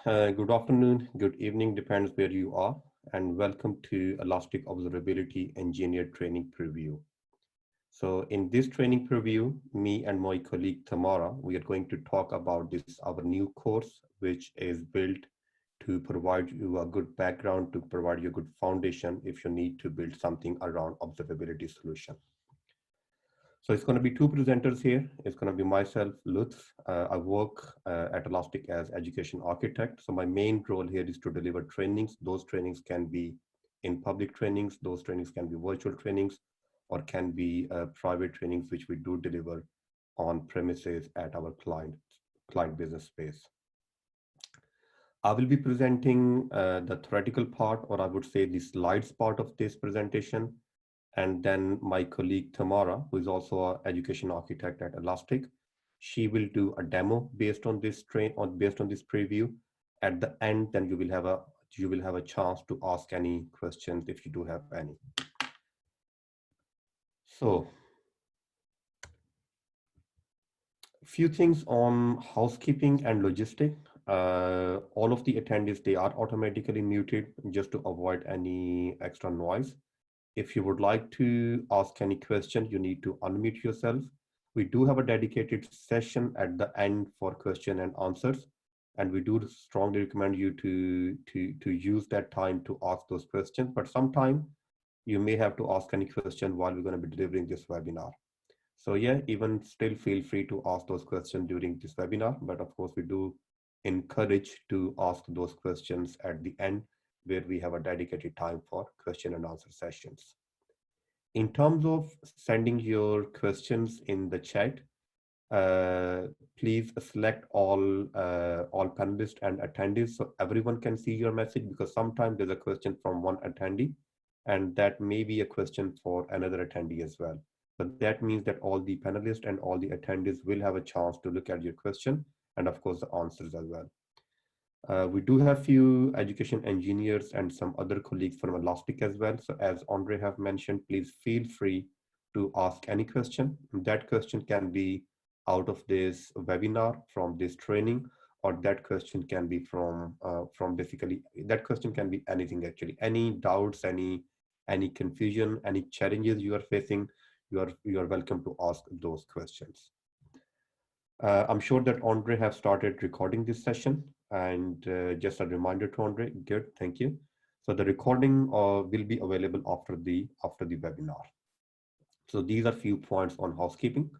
Good afternoon, good evening, depends where you are, and welcome to Elastic Observability Engineer Training Preview. So in this training preview, me and my colleague Tamara, we are going to talk about this, our new course, which is built to provide you a good background, to provide you a good foundation if you need to build something around observability solution. So it's going to be two presenters here. It's going to be myself, Lutf. I work at Elastic as education architect. So my main role here is to deliver trainings. Those trainings can be in public trainings. Those trainings can be virtual trainings or can be private trainings, which we do deliver on premises at our client business space. I will be presenting the theoretical part, or I would say the slides part of this presentation. And then my colleague Tamara, who is also an education architect at Elastic, she will do a demo based on this based on this preview. At the end, then you will have a chance to ask any questions if you do have any. So, a few things on housekeeping and logistic. All of the attendees, they are automatically muted just to avoid any extra noise. If you would like to ask any question, you need to unmute yourself. We do have a dedicated session at the end for question and answers. And we do strongly recommend you to use that time to ask those questions. But sometime you may have to ask any question while we're going to be delivering this webinar. So yeah, even still feel free to ask those questions during this webinar. But of course, we do encourage to ask those questions at the end where we have a dedicated time for question and answer sessions. In terms of sending your questions in the chat, please select all panelists and attendees so everyone can see your message, because sometimes there's a question from one attendee and that may be a question for another attendee as well. But that means that all the panelists and all the attendees will have a chance to look at your question and of course the answers as well. We do have few education engineers and some other colleagues from Elastic as well. So as Andre have mentioned, please feel free to ask any question. That question can be out of this webinar, from this training, or that question can be from basically, that question can be anything actually. Any doubts, any confusion, any challenges you are facing, you are welcome to ask those questions. I'm sure that Andre have started recording this session, and just a reminder to Andre, good, thank you. So the recording will be available after the webinar. So these are few points on housekeeping.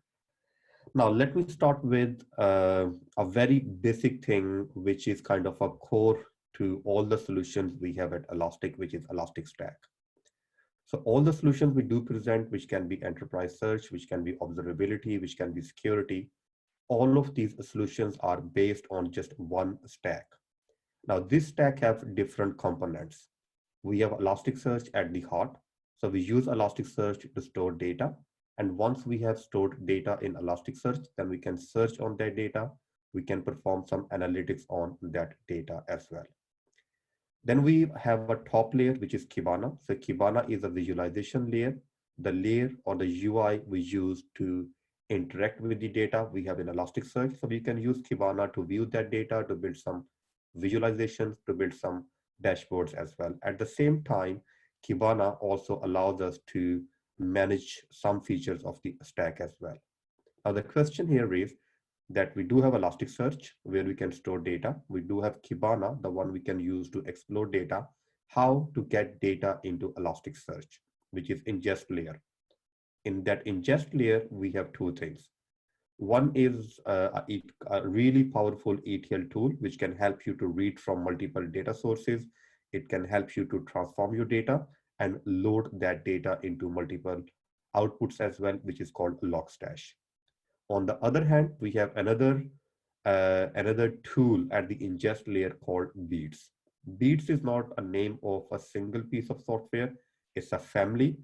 Now let me start with a very basic thing, which is kind of a core to all the solutions we have at Elastic, which is Elastic Stack. So all the solutions we do present, which can be enterprise search, which can be observability, which can be security, all of these solutions are based on just one stack. Now this stack have different components. We have Elasticsearch at the heart. So we use Elasticsearch to store data. And once we have stored data in Elasticsearch, then we can search on that data. We can perform some analytics on that data as well. Then we have a top layer, which is Kibana. So Kibana is a visualization layer, the layer or the UI we use to interact with the data we have in Elasticsearch. So we can use Kibana to view that data, to build some visualizations, to build some dashboards as well. At the same time, Kibana also allows us to manage some features of the stack as well. Now the question here is that we do have Elasticsearch where we can store data. We do have Kibana, the one we can use to explore data, how to get data into Elasticsearch, which is ingest layer. In that ingest layer, we have two things. One is a really powerful ETL tool, which can help you to read from multiple data sources. It can help you to transform your data and load that data into multiple outputs as well, which is called Logstash. On the other hand, we have another tool at the ingest layer called Beats. Beats is not a name of a single piece of software. It's a family.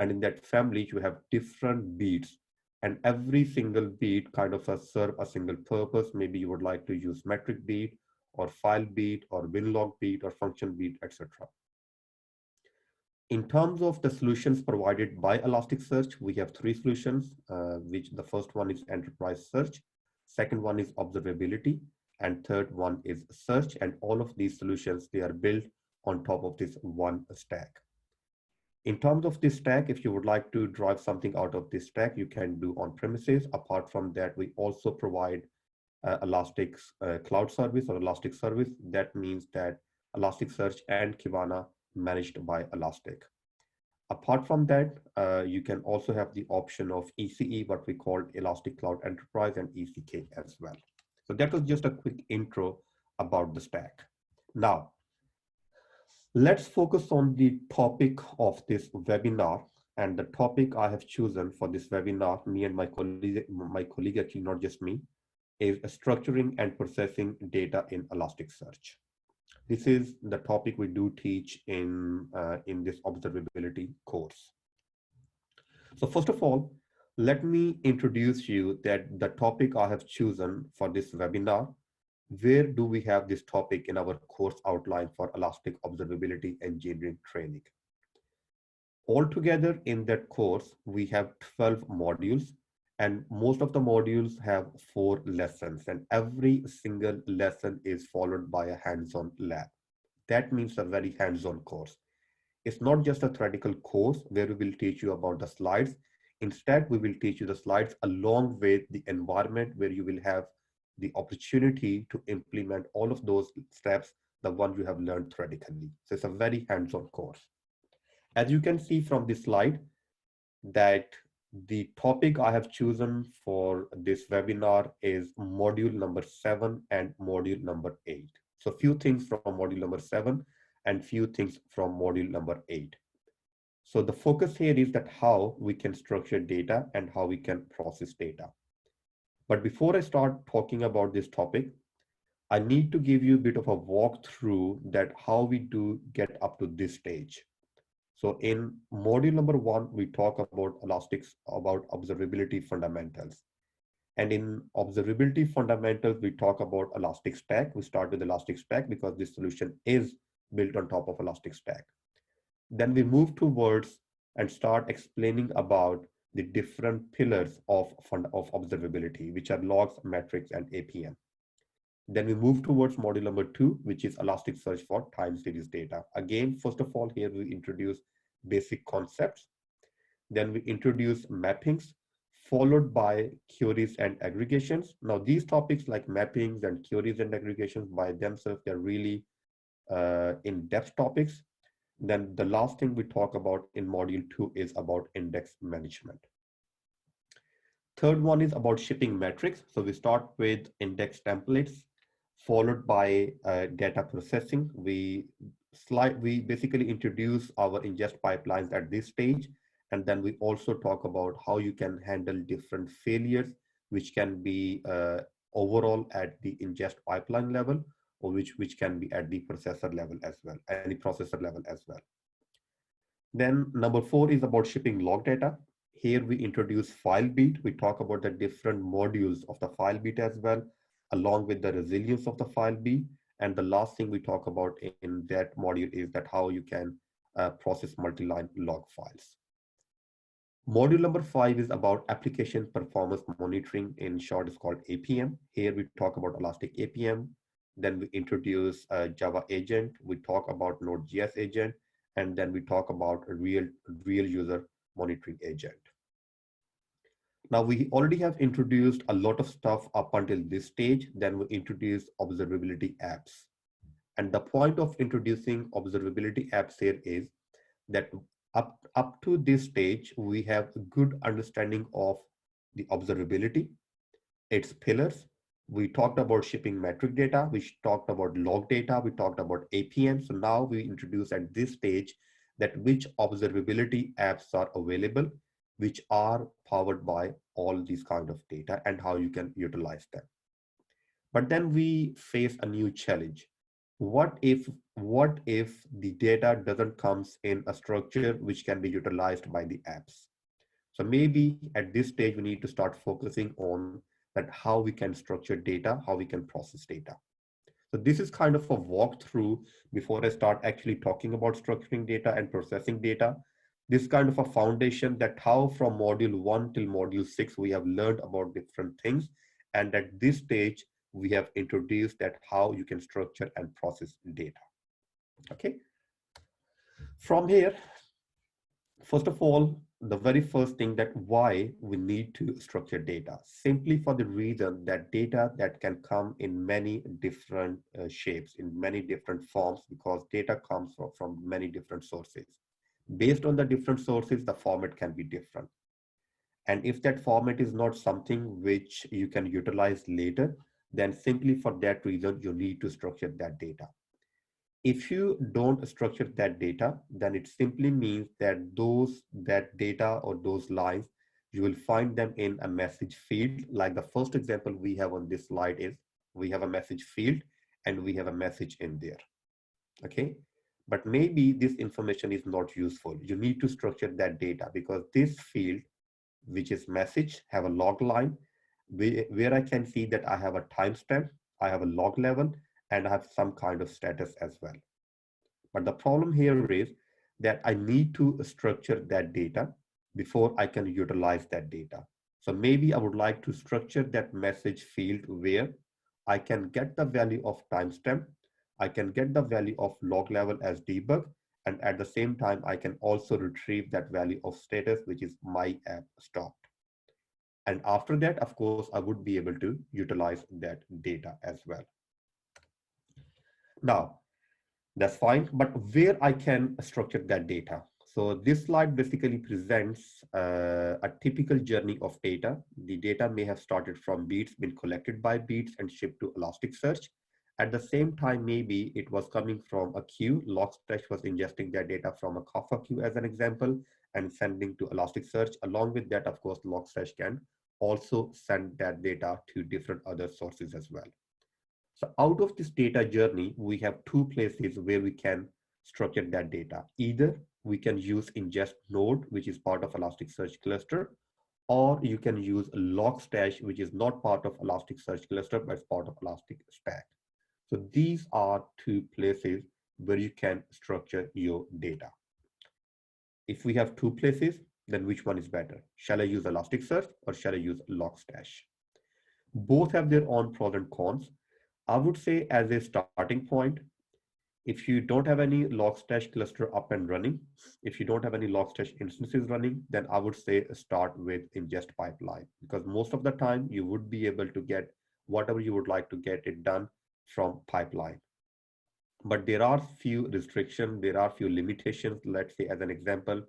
And in that family, you have different beats. And every single beat kind of serve a single purpose. Maybe you would like to use metric beat or file beat or winlog beat or function beat, etc. In terms of the solutions provided by Elasticsearch, we have three solutions, which the first one is enterprise search. Second one is observability. and third one is search. And all of these solutions, they are built on top of this one stack. In terms of this stack, if you would like to drive something out of this stack, you can do on premises. Apart from that, we also provide Elastic Cloud Service or Elastic Service. That means that Elasticsearch and Kibana managed by Elastic. Apart from that, you can also have the option of ECE, what we call Elastic Cloud Enterprise, and ECK as well. So that was just a quick intro about the stack. Now, let's focus on the topic of this webinar. And the topic I have chosen for this webinar, me and my colleague actually, not just me, is structuring and processing data in Elasticsearch. This is the topic we do teach in this observability course. So first of all, let me introduce you that the topic I have chosen for this webinar. Where do we have this topic in our course outline for Elastic Observability Engineering training? Altogether in that course, we have 12 modules, and most of the modules have 4 lessons, and every single lesson is followed by a hands-on lab. That means a very hands-on course. It's not just a theoretical course where we will teach you about the slides. Instead, we will teach you the slides along with the environment where you will have the opportunity to implement all of those steps, the ones you have learned theoretically. So it's a very hands-on course. As you can see from this slide, that the topic I have chosen for this webinar is module number 7 and module number 8. So few things from module number 7 and few things from module number 8. So the focus here is that how we can structure data and how we can process data. But before I start talking about this topic, I need to give you a bit of a walkthrough that how we do get up to this stage. So in module number 1, we talk about about observability fundamentals. And in observability fundamentals, we talk about Elastic Stack. We start with Elastic Stack because this solution is built on top of Elastic Stack. Then we move towards and start explaining about the different pillars of observability, which are logs, metrics, and APM. Then we move towards module number 2, which is Elasticsearch for time series data. Again, first of all, here we introduce basic concepts. Then we introduce mappings, followed by queries and aggregations. Now, these topics like mappings and queries and aggregations by themselves, they're really in-depth topics. Then the last thing we talk about in module 2 is about index management. Third one is about shipping metrics. So we start with index templates, followed by data processing. We basically introduce our ingest pipelines at this stage. And then we also talk about how you can handle different failures, which can be overall at the ingest pipeline level, or which can be at the processor level as well, any processor level as well. Then number 4 is about shipping log data. Here we introduce FileBeat. We talk about the different modules of the FileBeat as well, along with the resilience of the FileBeat. And the last thing we talk about in that module is that how you can process multi-line log files. Module number 5 is about application performance monitoring. In short, it's called APM. Here we talk about Elastic APM. Then we introduce Java agent. We talk about Node.js agent. And then we talk about a real user monitoring agent. Now we already have introduced a lot of stuff up until this stage. Then we introduce observability apps. And the point of introducing observability apps here is that up to this stage, we have a good understanding of the observability, its pillars. We talked about shipping metric data, we talked about log data, we talked about APM. So now we introduce at this stage that which observability apps are available, which are powered by all these kind of data and how you can utilize them. But then we face a new challenge. What if the data doesn't comes in a structure which can be utilized by the apps? So maybe at this stage, we need to start focusing on that how we can structure data, how we can process data. So this is kind of a walkthrough before I start actually talking about structuring data and processing data. This kind of a foundation that how from module 1 till module 6, we have learned about different things. And at this stage, we have introduced that how you can structure and process data. Okay. From here, first of all, the very first thing that why we need to structure data, simply for the reason that data that can come in many different shapes, in many different forms, because data comes from many different sources. Based on the different sources, the format can be different. And if that format is not something which you can utilize later, then simply for that reason, you need to structure that data. If you don't structure that data, then it simply means that that data or those lines, you will find them in a message field. Like the first example we have on this slide is we have a message field and we have a message in there. Okay. But maybe this information is not useful. You need to structure that data because this field, which is message, have a log line where I can see that I have a timestamp, I have a log level, and I have some kind of status as well. But the problem here is that I need to structure that data before I can utilize that data. So maybe I would like to structure that message field where I can get the value of timestamp, I can get the value of log level as debug, and at the same time, I can also retrieve that value of status, which is my app stopped. And after that, of course, I would be able to utilize that data as well. Now, that's fine, but where I can structure that data. So this slide basically presents a typical journey of data. The data may have started from beats, been collected by beats and shipped to Elasticsearch. At the same time, maybe it was coming from a queue. Logstash was ingesting that data from a Kafka queue as an example and sending to Elasticsearch. Along with that, of course, Logstash can also send that data to different other sources as well. So out of this data journey, we have two places where we can structure that data. Either we can use ingest node, which is part of Elasticsearch cluster, or you can use Logstash, which is not part of Elasticsearch cluster, but it's part of Elastic Stack. So these are two places where you can structure your data. If we have two places, then which one is better? Shall I use Elasticsearch or shall I use Logstash? Both have their own pros and cons. I would say as a starting point, if you don't have any Logstash cluster up and running, if you don't have any Logstash instances running, then I would say start with ingest pipeline, because most of the time you would be able to get whatever you would like to get it done from pipeline. But there are few restrictions, there are few limitations. Let's say as an example,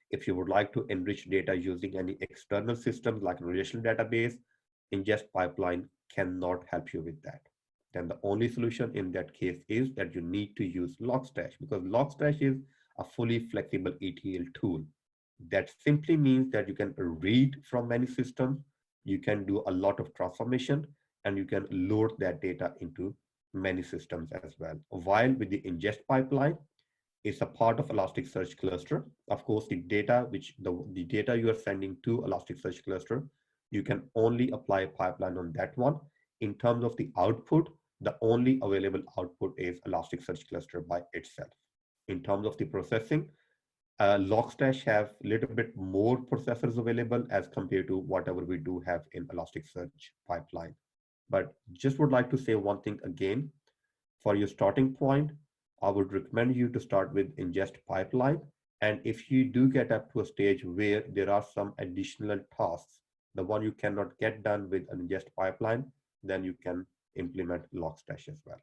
if you would like to enrich data using any external systems like a relational database, ingest pipeline cannot help you with that. Then the only solution in that case is that you need to use Logstash, because Logstash is a fully flexible ETL tool. That simply means that you can read from many systems, you can do a lot of transformation, and you can load that data into many systems as well. While with the ingest pipeline, it's a part of Elasticsearch cluster. Of course, the data the data you are sending to Elasticsearch cluster, you can only apply a pipeline on that one. In terms of the output, the only available output is Elasticsearch cluster by itself. In terms of the processing, Logstash have a little bit more processors available as compared to whatever we do have in Elasticsearch pipeline. But just would like to say one thing again. For your starting point, I would recommend you to start with ingest pipeline. And if you do get up to a stage where there are some additional tasks, the one you cannot get done with an ingest pipeline, then you can implement Logstash as well.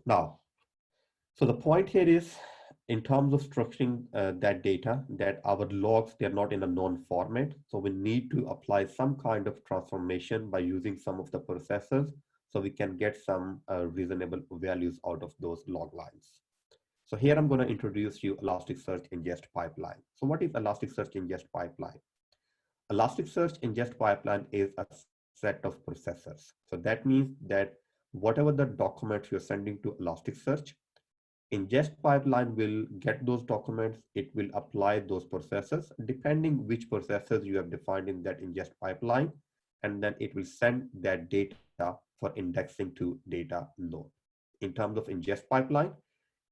Now, so the point here is, in terms of structuring that data, that our logs, they're not in a known format. So we need to apply some kind of transformation by using some of the processors so we can get some reasonable values out of those log lines. So here I'm going to introduce you Elasticsearch ingest pipeline. So what is Elasticsearch ingest pipeline? Elasticsearch ingest pipeline is a set of processors. So that means that whatever the documents you're sending to Elasticsearch, ingest pipeline will get those documents, it will apply those processes, depending which processes you have defined in that ingest pipeline, and then it will send that data for indexing to data node. In terms of ingest pipeline,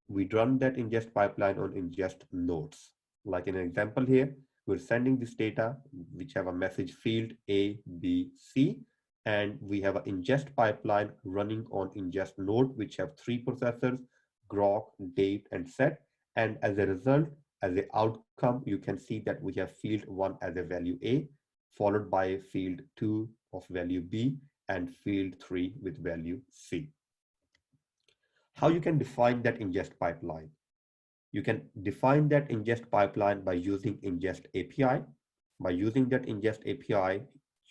we run that ingest pipeline on ingest nodes. Like in an example here, we're sending this data, which have a message field A, B, C, and we have an ingest pipeline running on ingest node, which have three processors, grok, date, and set. And as a result, as an outcome, you can see that we have field 1 as a value A, followed by field 2 of value B, and field 3 with value C. How you can define that ingest pipeline? You can define that ingest pipeline by using ingest API. By using that ingest API,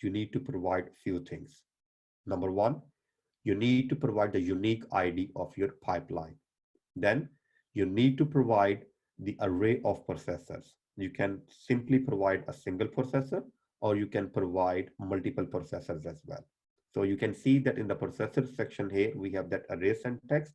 you need to provide few things. Number one, you need to provide the unique ID of your pipeline. Then you need to provide the array of processors. You can simply provide a single processor, or you can provide multiple processors as well. So you can see that in the processor section here, we have that array syntax.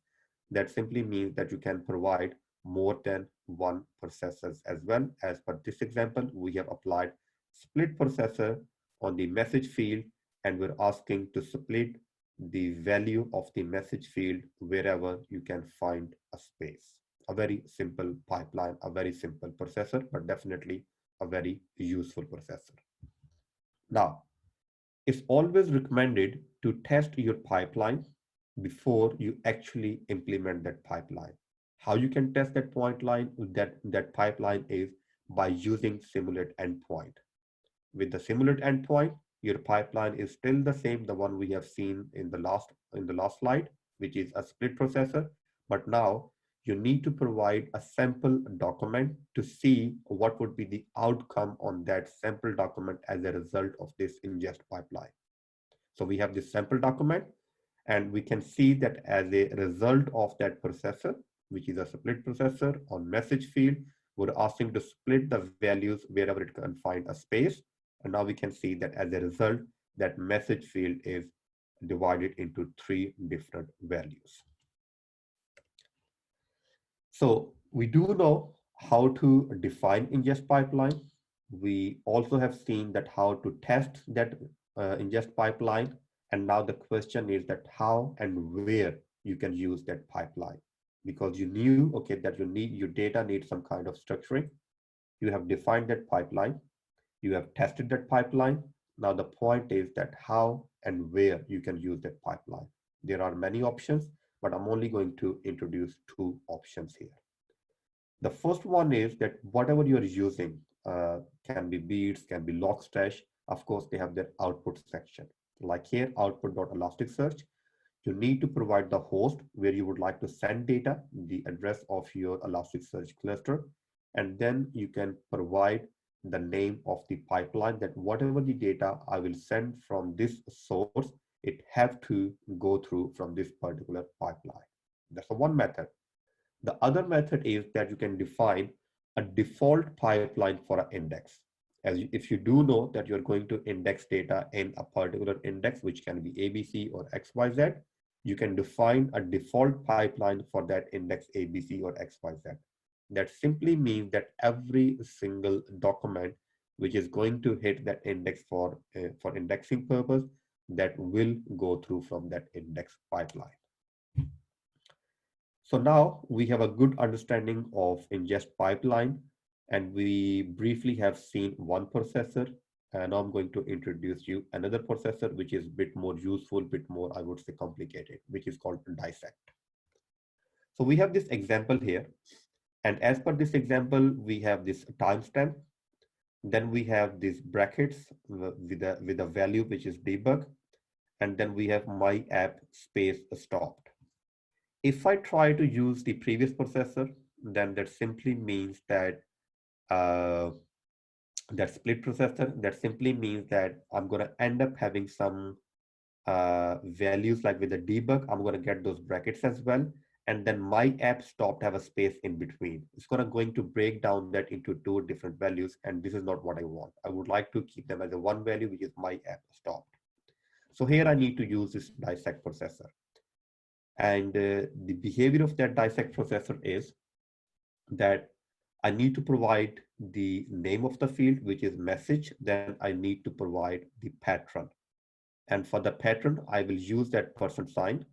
That simply means that you can provide more than one processors as well. As per this example, we have applied split processor on the message field, and we're asking to split the value of the message field wherever you can find a space. A very simple pipeline, a very simple processor, but definitely a very useful processor. Now, it's always recommended to test your pipeline before you actually implement that pipeline. How you can test that pipeline is by using simulate endpoint. With the simulate endpoint, your pipeline is still the same, the one we have seen in the last slide, which is a split processor. But now you need to provide a sample document to see what would be the outcome on that sample document as a result of this ingest pipeline. So we have this sample document, and we can see that as a result of that processor, which is a split processor on message field, we're asking to split the values wherever it can find a space. And now we can see that as a result, that message field is divided into three different values. So we do know how to define ingest pipeline. We also have seen that how to test that ingest pipeline. And now the question is that how and where you can use that pipeline, because you knew, okay, that your data needs some kind of structuring. You have defined that pipeline. You have tested that pipeline. Now the point is that how and where you can use that pipeline. There are many options, but I'm only going to introduce two options here. The first one is that whatever you're using can be beats, can be Logstash. Of course, they have their output section. Like here, output.elasticsearch. You need to provide the host where you would like to send data, the address of your Elasticsearch cluster, and then you can provide the name of the pipeline, that whatever the data I will send from this source, it have to go through from this particular pipeline. That's the one method. The other method is that you can define a default pipeline for an index. If you do know that you're going to index data in a particular index, which can be ABC or XYZ, you can define a default pipeline for that index ABC or XYZ. That simply means that every single document which is going to hit that index for indexing purpose, that will go through from that index pipeline. So now we have a good understanding of ingest pipeline, and we briefly have seen one processor. And now I'm going to introduce you another processor, which is a bit more useful, bit more, I would say, complicated, which is called dissect. So we have this example here. And as per this example, we have this timestamp. Then we have these brackets with a value, which is debug. And then we have my app space stopped. If I try to use the previous processor, then that simply means that that split processor, that simply means that I'm going to end up having some values like with the debug, I'm going to get those brackets as well. And then my app stopped have a space in between. It's going to break down that into two different values. And this is not what I want. I would like to keep them as a one value, which is my app stopped. So here I need to use this dissect processor. And the behavior of that dissect processor is that I need to provide the name of the field, which is message. Then I need to provide the pattern. And for the pattern, I will use that %sign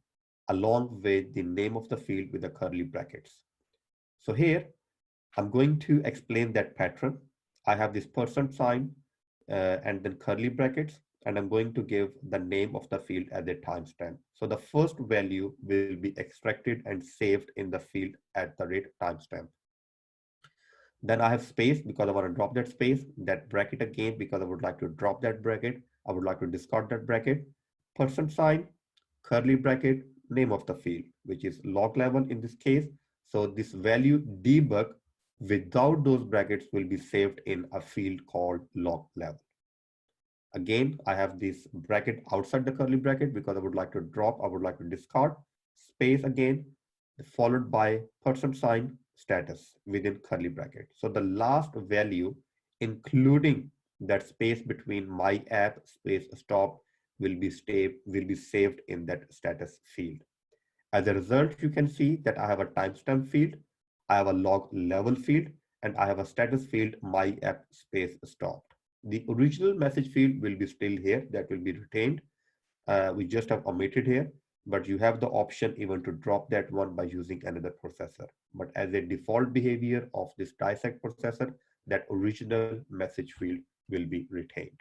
along with the name of the field with the curly brackets. So here, I'm going to explain that pattern. I have this %sign and then curly brackets. and I'm going to give the name of the field as a timestamp. So the first value will be extracted and saved in the field at the rate timestamp. Then I have space because I want to drop that space, that bracket again because I would like to drop that bracket. I would like to discard that bracket. Percent sign, curly bracket, name of the field, which is log level in this case. So this value debug without those brackets will be saved in a field called log level. Again, I have this bracket outside the curly bracket because I would like to drop, I would like to discard, space again, followed by percent sign status within curly bracket. So the last value, including that space between my app space stop, will be saved in that status field. As a result, you can see that I have a timestamp field, I have a log level field, and I have a status field, my app space stopped. The original message field will be still here, that will be retained. We just have omitted here, but you have the option even to drop that one by using another processor. But as a default behavior of this dissect processor, that original message field will be retained.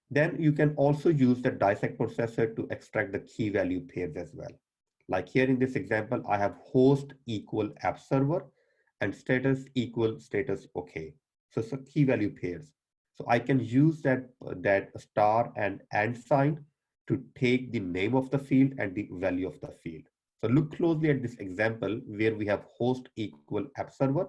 Then you can also use the dissect processor to extract the key value pairs as well. Like here in this example, I have host equal app server and status equal status okay. So it's a key value pairs. So I can use that star and sign to take the name of the field and the value of the field. So look closely at this example where we have host equal app server.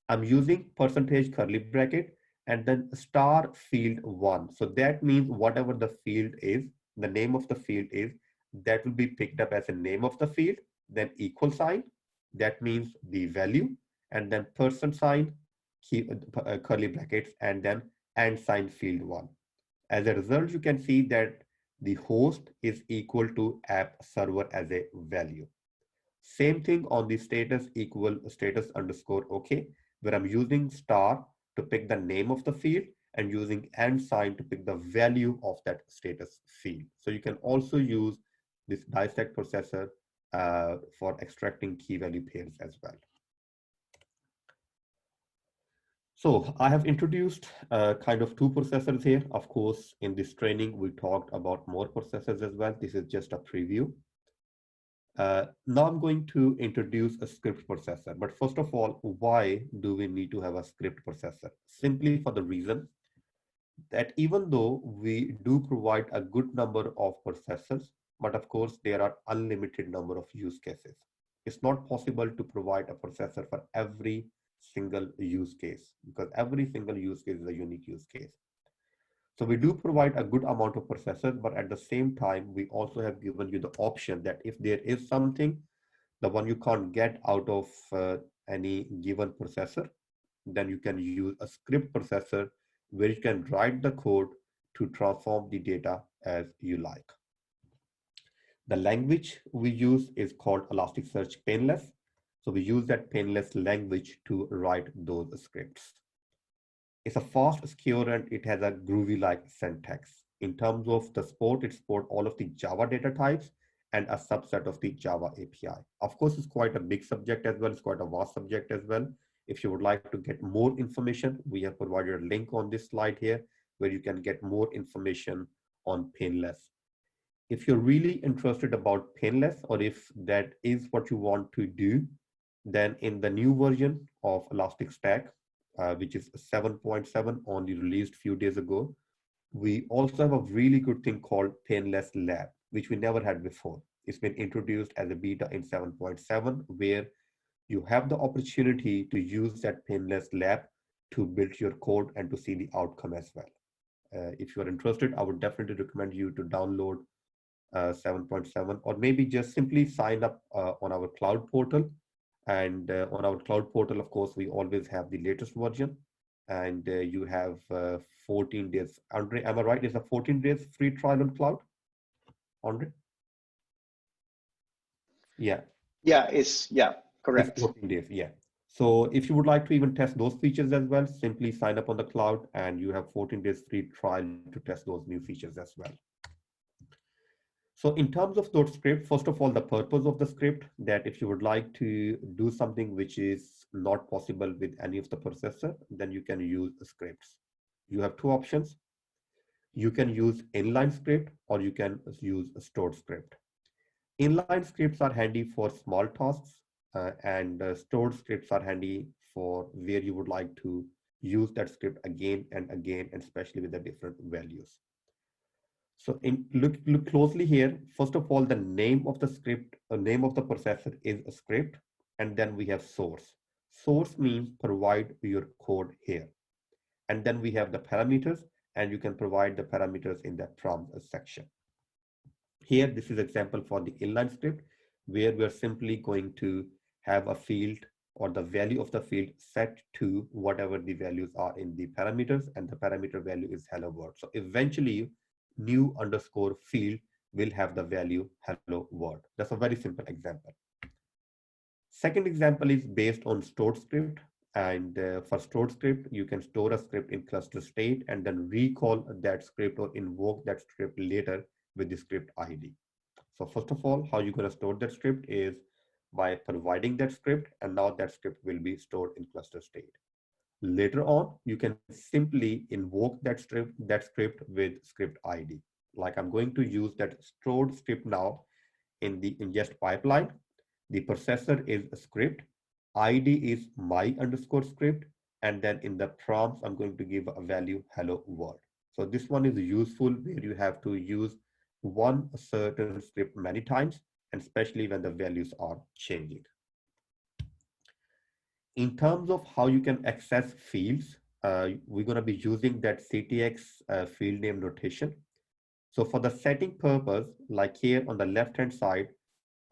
I'm using percentage curly bracket and then star field one. So that means whatever the field is, the name of the field is, that will be picked up as a name of the field, then equal sign, that means the value, and then percent sign, curly brackets, and then and sign field one. As a result, you can see that the host is equal to app server as a value. Same thing on the status equal status underscore okay, where I'm using star to pick the name of the field and using and sign to pick the value of that status field. So you can also use this dissect processor for extracting key value pairs as well. So I have introduced kind of two processors here. Of course, in this training, we talked about more processors as well. This is just a preview. Now I'm going to introduce a script processor. But first of all, why do we need to have a script processor? Simply for the reason that even though we do provide a good number of processors, but of course there are unlimited number of use cases. It's not possible to provide a processor for every single use case because every single use case is a unique use case. So we do provide a good amount of processors, but at the same time, we also have given you the option that if there is something, the one you can't get out of any given processor, then you can use a script processor where you can write the code to transform the data as you like. The language we use is called Elasticsearch Painless. So we use that painless language to write those scripts. It's a fast, secure, and it has a groovy-like syntax. In terms of the support, it supports all of the Java data types and a subset of the Java API. Of course, it's quite a big subject as well. It's quite a vast subject as well. If you would like to get more information, we have provided a link on this slide here where you can get more information on Painless. If you're really interested about Painless, or if that is what you want to do, then in the new version of Elastic Stack, which is 7.7 only released few days ago, we also have a really good thing called Painless Lab, which we never had before. It's been introduced as a beta in 7.7, where you have the opportunity to use that Painless Lab to build your code and to see the outcome as well. If you are interested, I would definitely recommend you to download 7.7, or maybe just simply sign up on our cloud portal. And on our cloud portal, of course, we always have the latest version. And you have 14 days. Andre, am I right? Is a 14 days free trial on cloud? Andre? Yeah. Yeah, correct. It's 14 days, yeah. So if you would like to even test those features as well, simply sign up on the cloud and you have 14 days free trial to test those new features as well. So in terms of those script, first of all, the purpose of the script, that if you would like to do something which is not possible with any of the processor, then you can use scripts. You have two options. You can use inline script or you can use a stored script. Inline scripts are handy for small tasks and stored scripts are handy for where you would like to use that script again and again, and especially with the different values. So look closely here. First of all, the name of the script, name of the processor is a script, and then we have source. Source means provide your code here. And then we have the parameters, and you can provide the parameters in the prompt section. Here, this is example for the inline script, where we're simply going to have a field or the value of the field set to whatever the values are in the parameters, and the parameter value is hello world. So eventually, new underscore field will have the value hello world. That's a very simple example. Second example is based on stored script. And for stored script, you can store a script in cluster state and then recall that script or invoke that script later with the script ID. So first of all, how you're going to store that script is by providing that script, and now that script will be stored in cluster state. Later on, you can simply invoke that script with script ID. Like I'm going to use that stored script now in the ingest pipeline. The processor is a script. ID is my underscore script. And then in the prompts, I'm going to give a value hello world. So this one is useful where you have to use one certain script many times, and especially when the values are changing. In terms of how you can access fields, we're going to be using that CTX field name notation. So for the setting purpose, like here on the left-hand side,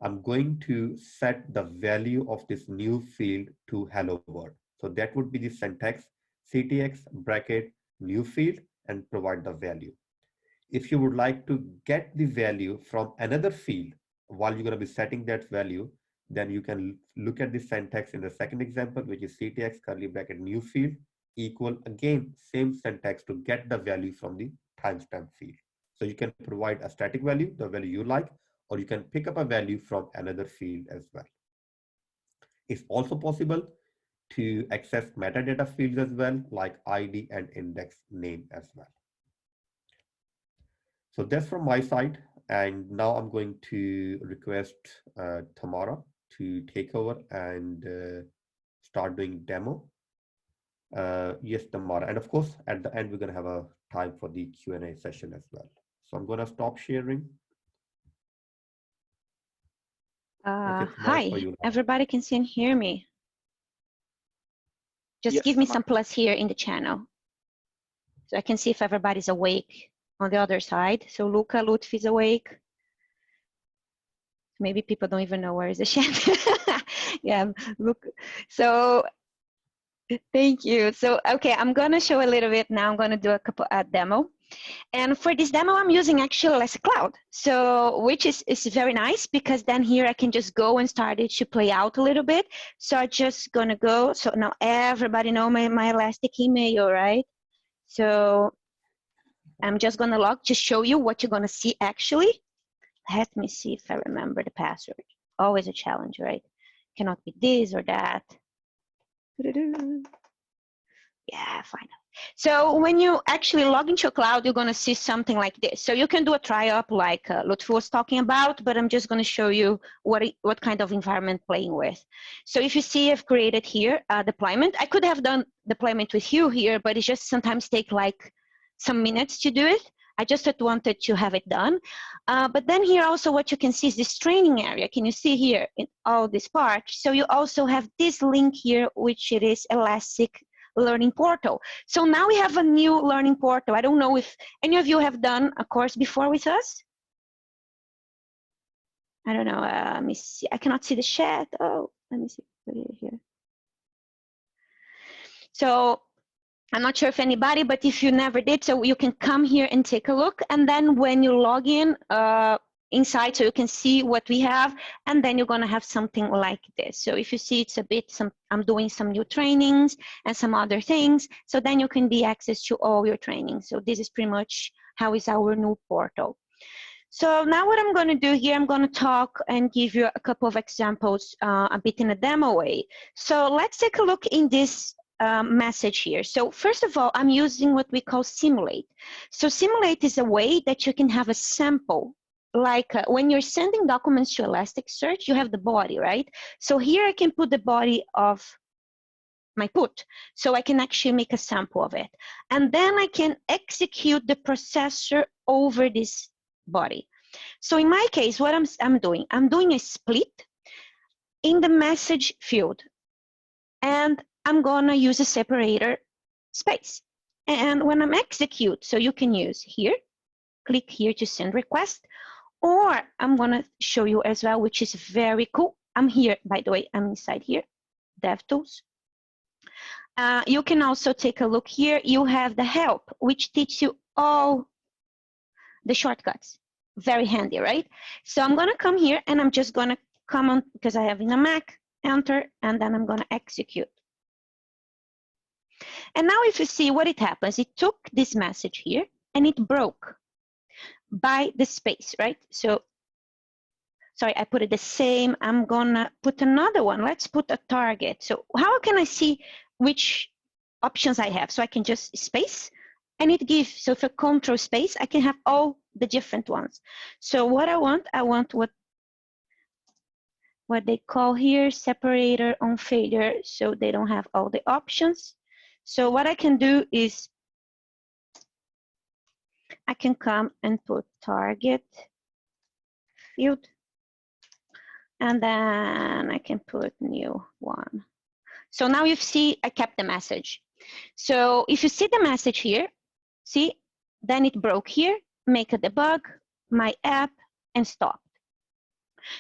I'm going to set the value of this new field to hello world. So that would be the syntax, CTX bracket new field, and provide the value. If you would like to get the value from another field while you're going to be setting that value, then you can look at the syntax in the second example, which is CTX curly bracket new field equal, again, same syntax to get the value from the timestamp field. So you can provide a static value, the value you like, or you can pick up a value from another field as well. It's also possible to access metadata fields as well, like ID and index name as well. So that's from my side. And now I'm going to request Tamara to take over and start doing demo. Yes, Tamara. And of course, at the end, we're going to have a time for the Q&A session as well. So I'm going to stop sharing. Okay, hi, everybody can see and hear me. Just yes, give me Tamara. some plus here in the channel, so I can see if everybody's awake on the other side. So Luca, Lutf is awake. Maybe people don't even know where is the chat. Yeah, look. So thank you. So okay, I'm gonna show a little bit now. I'm gonna do a couple demo. And for this demo, I'm using actually Elastic Cloud, so which is very nice, because then here I can just go and start it to play out a little bit. So I'm just gonna go. So now everybody know my Elastic email, right? So I'm just gonna log to show you what you're gonna see actually. Let me see if I remember the password. Always a challenge, right? Cannot be this or that. Yeah, fine. So when you actually log into your cloud, you're going to see something like this. So you can do a try-up like Lutf was talking about, but I'm just going to show you what kind of environment playing with. So if you see, I've created here a deployment. I could have done deployment with you here, but it just sometimes take like some minutes to do it. I just wanted to have it done. But then here also what you can see is this training area. Can you see here in all this part? So you also have this link here, which it is Elastic Learning Portal. So now we have a new learning portal. I don't know if any of you have done a course before with us. I don't know. Let me see. I cannot see the chat. Oh, let me see. Put it here. So I'm not sure if anybody, but if you never did, so you can come here and take a look. And then when you log in inside, so you can see what we have, and then you're going to have something like this. So if you see, it's a bit, I'm doing some new trainings and some other things. So then you can be access to all your trainings. So this is pretty much how is our new portal. So now what I'm going to do here, I'm going to talk and give you a couple of examples a bit in a demo way. So let's take a look in this message here. So first of all, I'm using what we call simulate. So simulate is a way that you can have a sample. Like when you're sending documents to Elasticsearch, you have the body, right? So here I can put the body of my put. So I can actually make a sample of it. And then I can execute the processor over this body. So in my case, what I'm doing a split in the message field. And I'm gonna use a separator space. And when I'm execute, so you can use here, click here to send request, or I'm gonna show you as well, which is very cool. I'm here, by the way, I'm inside here, DevTools. You can also take a look here. You have the help, which teaches you all the shortcuts. Very handy, right? So I'm gonna come here and I'm just gonna come on, because I have in a Mac, enter, and then I'm gonna execute. And now if you see what it happens, it took this message here and it broke by the space, right? So, sorry, I put it the same. I'm gonna put another one. Let's put a target. So how can I see which options I have? So I can just space and it gives, so if I control space, I can have all the different ones. So what I want what they call here separator on failure, so they don't have all the options. So what I can do is I can come and put target field, and then I can put new one. So now you see I kept the message. So if you see the message here, see, then it broke here, make a debug, my app, and stop.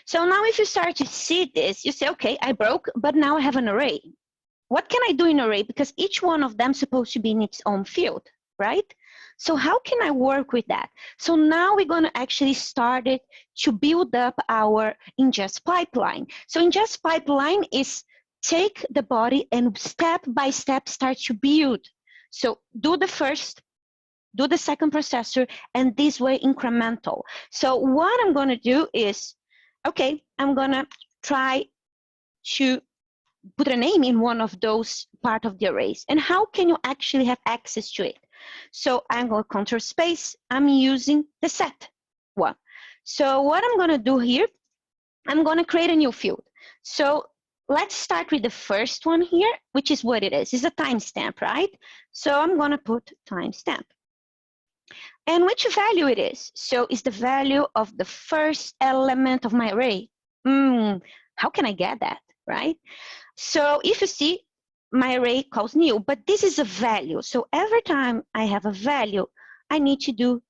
So now if you start to see this, you say, okay, I broke, but now I have an array. What can I do in array? Because each one of them is supposed to be in its own field, right? So how can I work with that? So now we're going to actually start it to build up our ingest pipeline. So ingest pipeline is take the body and step by step start to build. So do the first, do the second processor, and this way incremental. So what I'm going to do is, okay, I'm going to try to put a name in one of those part of the arrays. And how can you actually have access to it? So I'm going to control space. I'm using the set one. So what I'm going to do here, I'm going to create a new field. So let's start with the first one here, which is what it is. It's a timestamp, right? So I'm going to put timestamp. And which value it is? So it's the value of the first element of my array. How can I get that, right? So if you see, my array calls new, but this is a value. So every time I have a value, I need to do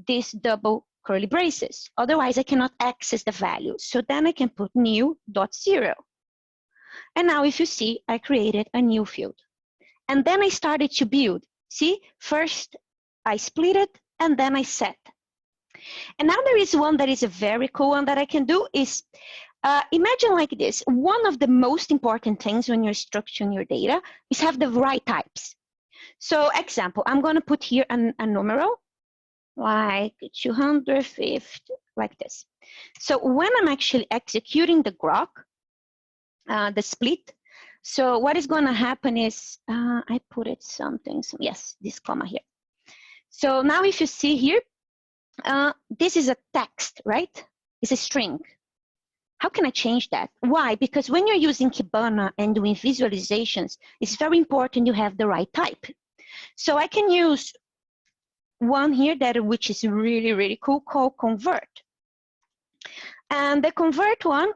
this double curly braces. Otherwise, I cannot access the value. So then I can put new.0. And now if you see, I created a new field. And then I started to build. See, first I split it, and then I set. And now there is one that is a very cool one that I can do is, imagine like this. One of the most important things when you're structuring your data is have the right types. So example, I'm going to put here a numeral, like 250, like this. So when I'm actually executing the grok, the split, so what is going to happen is, I put it something, so yes, this comma here. So now if you see here, this is a text, right? It's a string. How can I change that? Why? Because when you're using Kibana and doing visualizations, it's very important you have the right type. So I can use one here that which is really, really cool called convert. And the convert one,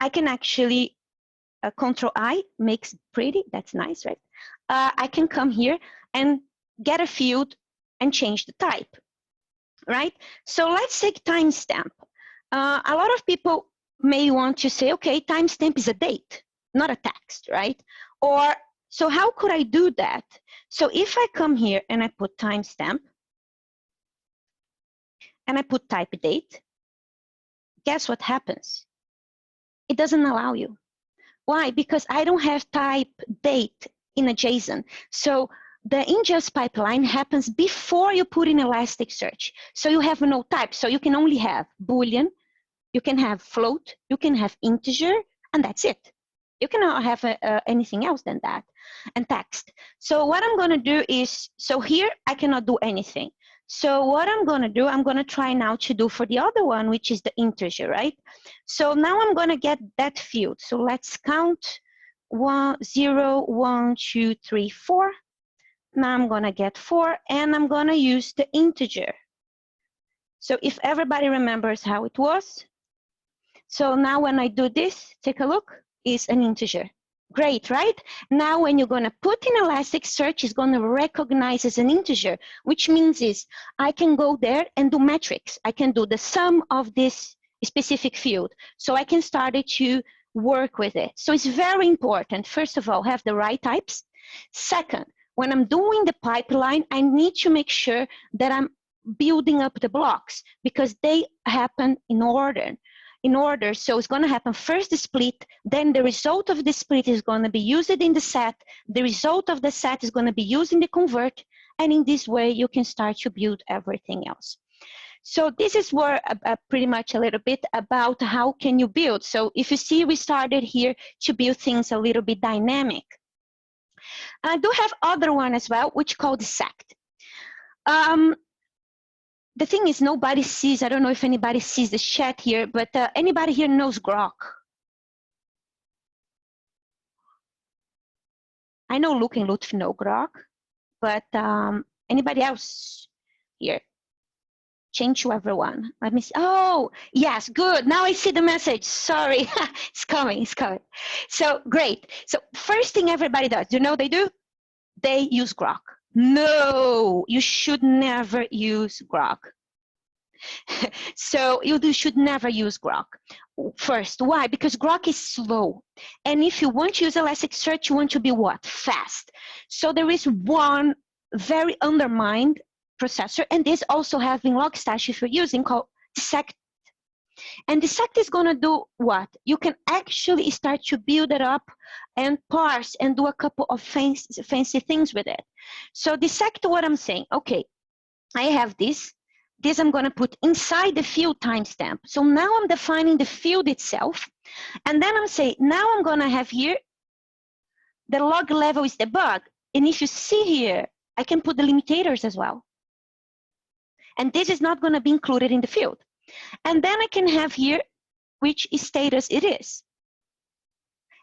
I can actually Control I makes pretty, that's nice, right? I can come here and get a field and change the type, right? So let's take timestamp. A lot of people may want to say, okay, timestamp is a date, not a text, right? Or, so how could I do that? So if I come here and I put timestamp, and I put type date, guess what happens? It doesn't allow you. Why? Because I don't have type date in a JSON. So the ingest pipeline happens before you put in Elasticsearch. So you have no type. So you can only have Boolean, you can have float, you can have integer, and that's it. You cannot have anything else than that, and text. So what I'm going to do is, so here I cannot do anything. So what I'm going to do, I'm going to try now to do for the other one, which is the integer, right? So now I'm going to get that field. So let's count 0, 1, 2, 3, 4. Now I'm going to get 4, and I'm going to use the integer. So if everybody remembers how it was, so now when I do this, take a look, is an integer. Great, right? Now when you're going to put in Elasticsearch, it's going to recognize as an integer, which means is I can go there and do metrics. I can do the sum of this specific field. So I can start it to work with it. So it's very important, first of all, have the right types. Second, when I'm doing the pipeline, I need to make sure that I'm building up the blocks because they happen in order. So it's going to happen first the split, then the result of the split is going to be used in the set, the result of the set is going to be used in the convert, and in this way you can start to build everything else. So this is where pretty much a little bit about how can you build. So if you see, we started here to build things a little bit dynamic. I do have other one as well, which called dissect. The thing is, nobody sees, I don't know if anybody sees the chat here, but anybody here knows Grok? I know Luke and Lutf know Grok, but anybody else here? Change to everyone. Let me see. Oh, yes, good. Now I see the message. Sorry, it's coming, it's coming. So great. So first thing everybody does, you know what they do? They use Grok. No, you should never use Grok. So you should never use Grok. First, why? Because Grok is slow. And if you want to use Elasticsearch, you want to be what? Fast. So there is one very undermined processor, and this also having Logstash if you're using, called dissect. And dissect is going to do what? You can actually start to build it up and parse and do a couple of fancy things with it. So dissect, what I'm saying, okay, I have this. This I'm going to put inside the field timestamp. So now I'm defining the field itself. And then I'm saying, now I'm going to have here, the log level is debug. And if you see here, I can put the limitators as well. And this is not going to be included in the field. And then I can have here which status it is.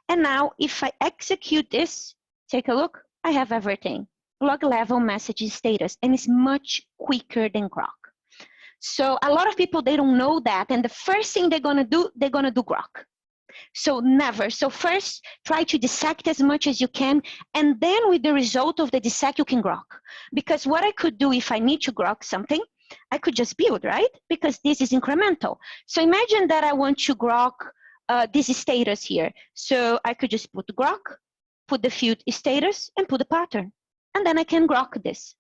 And now if I execute this, take a look, I have everything. Log level message status, and it's much quicker than Grok. So a lot of people, they don't know that. And the first thing they're going to do Grok. So never. So first, try to dissect as much as you can. And then with the result of the dissect, you can Grok. Because what I could do if I need to Grok something, I could just build, right? Because this is incremental. So imagine that I want to Grok this status here. So I could just put Grok, put the field status, and put the pattern. And then I can Grok this.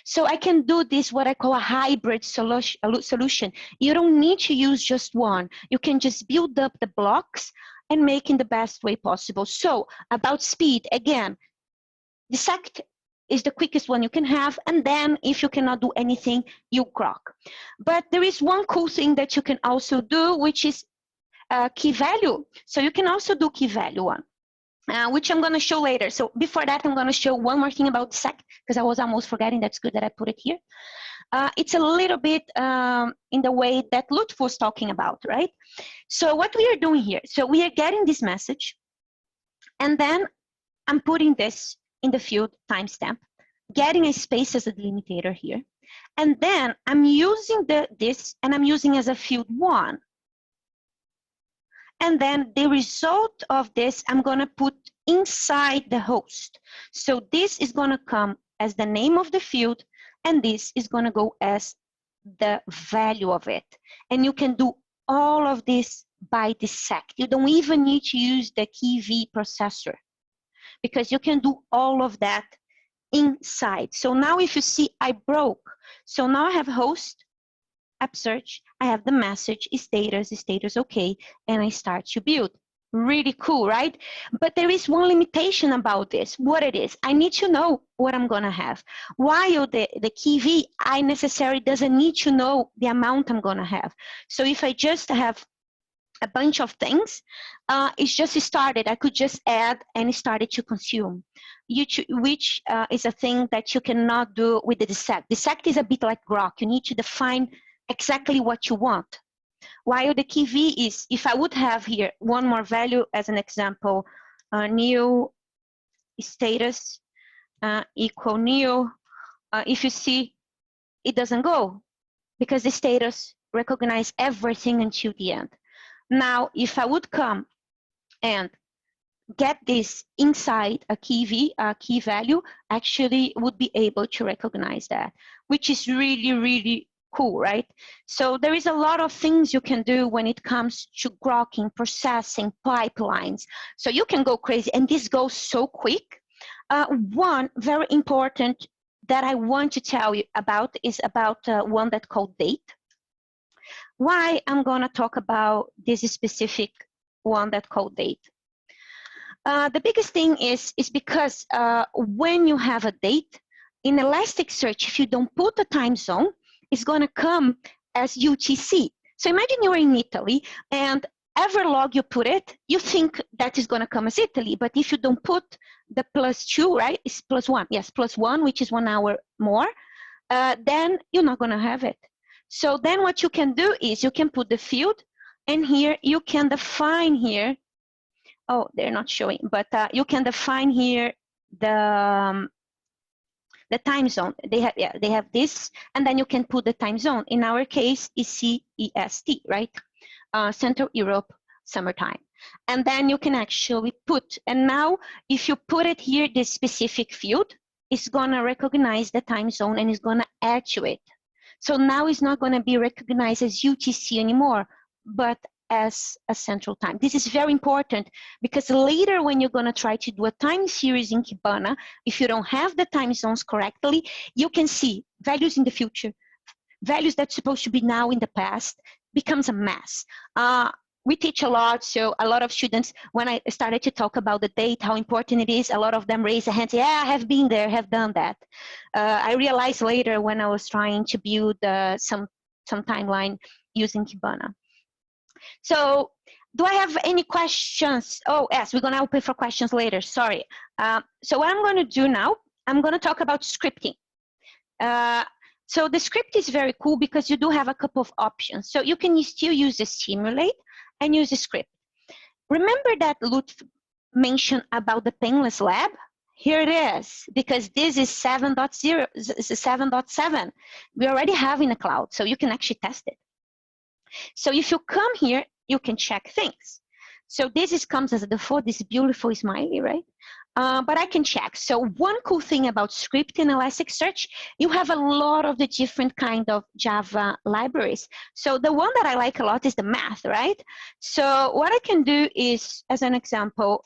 So I can do this, what I call a hybrid solution. You don't need to use just one. You can just build up the blocks and make in the best way possible. So about speed, again, dissect is the quickest one you can have. And then if you cannot do anything, you Grok. But there is one cool thing that you can also do, which is key value. So you can also do key value one. Which I'm going to show later. So before that, I'm going to show one more thing about dissect, because I was almost forgetting. That's good that I put it here. It's a little bit in the way that Lutf was talking about, right? So what we are doing here, so we are getting this message, and then I'm putting this in the field timestamp, getting a space as a delimitator here, and then I'm using this, and I'm using as a field 1. And then the result of this, I'm going to put inside the host. So this is going to come as the name of the field, and this is going to go as the value of it. And you can do all of this by dissect. You don't even need to use the KV processor, because you can do all of that inside. So now if you see, I broke. So now I have host, app search, I have the message, status okay, and I start to build. Really cool, right? But there is one limitation about this, what it is. I need to know what I'm gonna have. While the KV, I necessarily doesn't need to know the amount I'm gonna have. So if I just have a bunch of things. It's just started. I could just add and started to consume, which is a thing that you cannot do with the dissect. Dissect is a bit like Grok. You need to define exactly what you want. While the key v is, if I would have here one more value as an example, new status equal new, if you see, it doesn't go because the status recognize everything until the end. Now, if I would come and get this inside a key v, a key value, actually would be able to recognize that, which is really, really cool, right? So there is a lot of things you can do when it comes to grokking, processing, pipelines. So you can go crazy, and this goes so quick. One very important that I want to tell you about is about one that's called date. Why I'm gonna talk about this specific one that's called date. The biggest thing is because when you have a date, in Elasticsearch, if you don't put the time zone, it's gonna come as UTC. So imagine you're in Italy and every log you put it, you think that is gonna come as Italy, but if you don't put the +2, right, it's +1, yes, +1, which is 1 hour more, then you're not gonna have it. So then what you can do is you can put the field, and here you can define here, oh, they're not showing, but you can define here the time zone. They have, yeah, they have this, and then you can put the time zone. In our case, is CEST, right? Central Europe, summertime. And then you can actually put, and now if you put it here, this specific field, it's gonna recognize the time zone and it's gonna add to it. So now it's not gonna be recognized as UTC anymore, but as a central time. This is very important because later when you're gonna try to do a time series in Kibana, if you don't have the time zones correctly, you can see values in the future, values that's supposed to be now in the past, becomes a mess. We teach a lot, so a lot of students, when I started to talk about the date, how important it is, a lot of them raise their hands, yeah, I have been there, have done that. I realized later when I was trying to build some timeline using Kibana. So do I have any questions? Oh, yes, we're gonna open for questions later, sorry. So what I'm gonna do now, I'm gonna talk about scripting. So the script is very cool because you do have a couple of options. So you can still use the simulate and use the script. Remember that Lutf mentioned about the painless lab? Here it is, because this is 7.0, 7.7. We already have in the cloud, so you can actually test it. So if you come here, you can check things. So this comes as a default, this beautiful smiley, right? But I can check. So one cool thing about script in Elasticsearch, you have a lot of the different kind of Java libraries. So the one that I like a lot is the math, right? So what I can do is, as an example,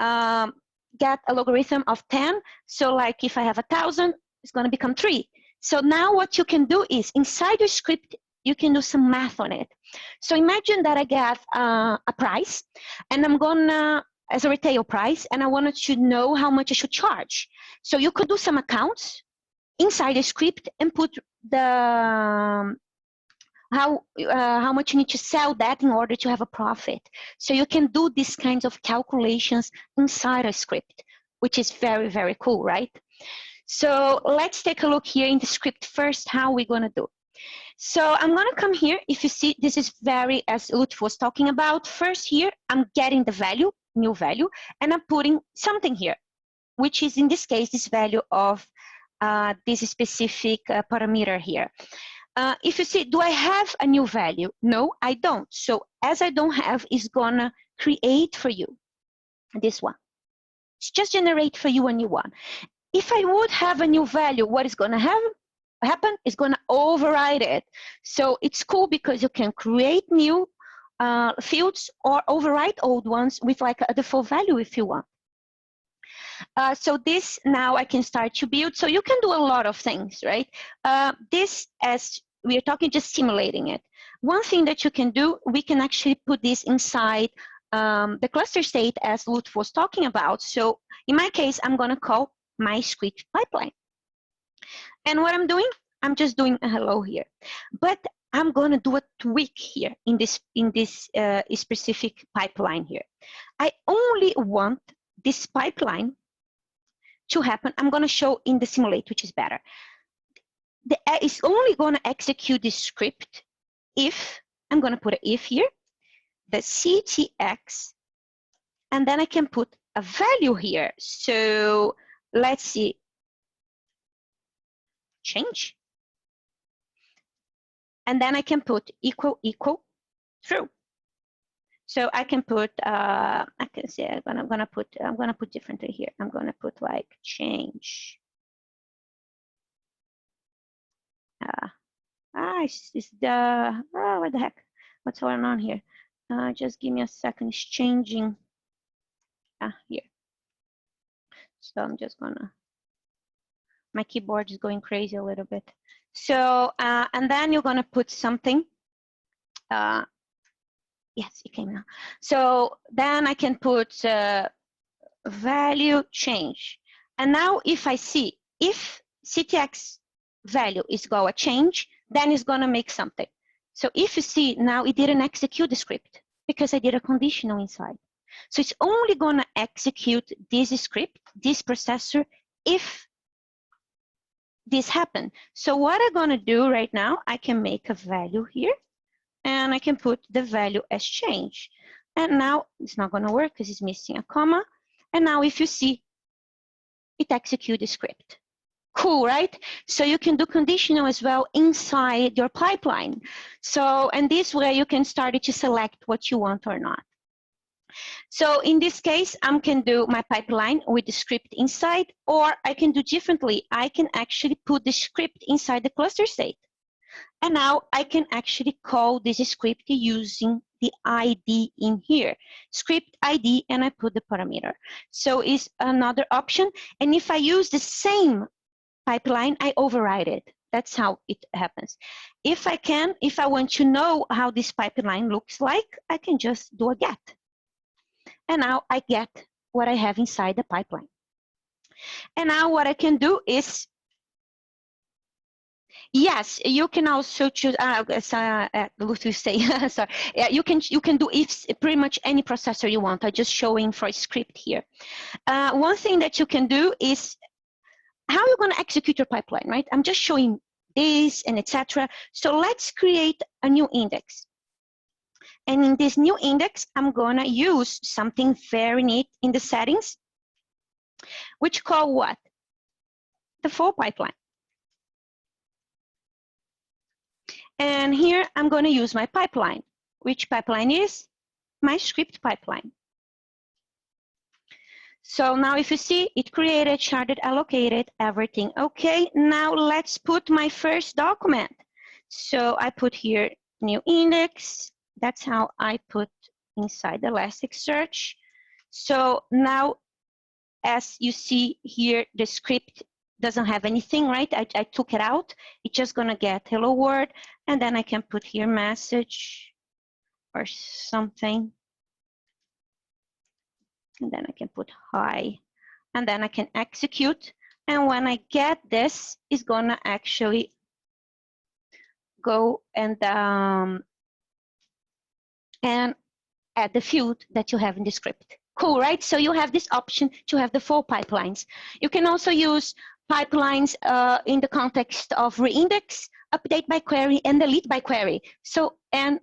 get a logarithm of 10. So like if I have 1,000, it's gonna become 3. So now what you can do is inside your script, you can do some math on it. So imagine that I get a price and I'm gonna, as a retail price, and I wanted to know how much I should charge. So you could do some accounts inside the script and put the how much you need to sell that in order to have a profit. So you can do these kinds of calculations inside a script, which is very, very cool, right? So let's take a look here in the script first, how we're gonna do. So I'm gonna come here. If you see, this is very, as Lutf was talking about, first here, I'm getting the value, new value, and I'm putting something here, which is in this case, this value of this specific parameter here. If you see, do I have a new value? No, I don't. So as I don't have, it's gonna create for you this one. It's just generate for you a new one. If I would have a new value, what is gonna happen is going to override it. So it's cool because you can create new fields or override old ones with like a default value if you want. So this now I can start to build. So you can do a lot of things, right? This, as we are talking, just simulating it. One thing that you can do, we can actually put this inside the cluster state as Lutf was talking about. So in my case, I'm going to call my script pipeline. And what I'm doing, I'm just doing a hello here. But I'm going to do a tweak here in this specific pipeline here. I only want this pipeline to happen. I'm going to show in the simulate, which is better. It's only going to execute this script if, I'm going to put an if here, the CTX, and then I can put a value here. So let's see, change. And then I can put equal true. So I can put I can say I'm gonna put differently here. I'm gonna put like change. It's the what the heck? What's going on here? Just give me a second. It's changing. Here. So I'm just gonna. My keyboard is going crazy a little bit. So and then you're gonna put something. Yes, it came now. So then I can put value change. And now if I see, if CTX value is going to change, then it's going to make something. So if you see now it didn't execute the script because I did a conditional inside. So it's only going to execute this script, this processor, if this happened. So what I'm going to do right now, I can make a value here. And I can put the value as change. And now it's not going to work because it's missing a comma. And now if you see, it executes the script. Cool, right? So you can do conditional as well inside your pipeline. So, and this way you can start to select what you want or not. So in this case, I can do my pipeline with the script inside, or I can do differently. I can actually put the script inside the cluster state. And now I can actually call this script using the ID in here, script ID, and I put the parameter. So it's another option. And if I use the same pipeline, I override it. That's how it happens. If I want to know how this pipeline looks like, I can just do a get. And now I get what I have inside the pipeline. And now what I can do is, yes, you can also choose. Lutf say, sorry. Yeah, you can do if pretty much any processor you want. I'm just showing for a script here. One thing that you can do is how you're going to execute your pipeline, right? I'm just showing this and etc. So let's create a new index. And in this new index, I'm going to use something very neat in the settings, which call what? The full pipeline. And here I'm going to use my pipeline. Which pipeline is? My script pipeline. So now if you see, it created, sharded, allocated, everything. Okay, now let's put my first document. So I put here new index. That's how I put inside the Elasticsearch. So now, as you see here, the script doesn't have anything, right? I took it out. It's just gonna get hello world, and then I can put here message or something. And then I can put hi, and then I can execute. And when I get this, it's gonna actually go and add the field that you have in the script. Cool, right? So you have this option to have the full pipelines. You can also use pipelines in the context of reindex, update by query, and delete by query. So, and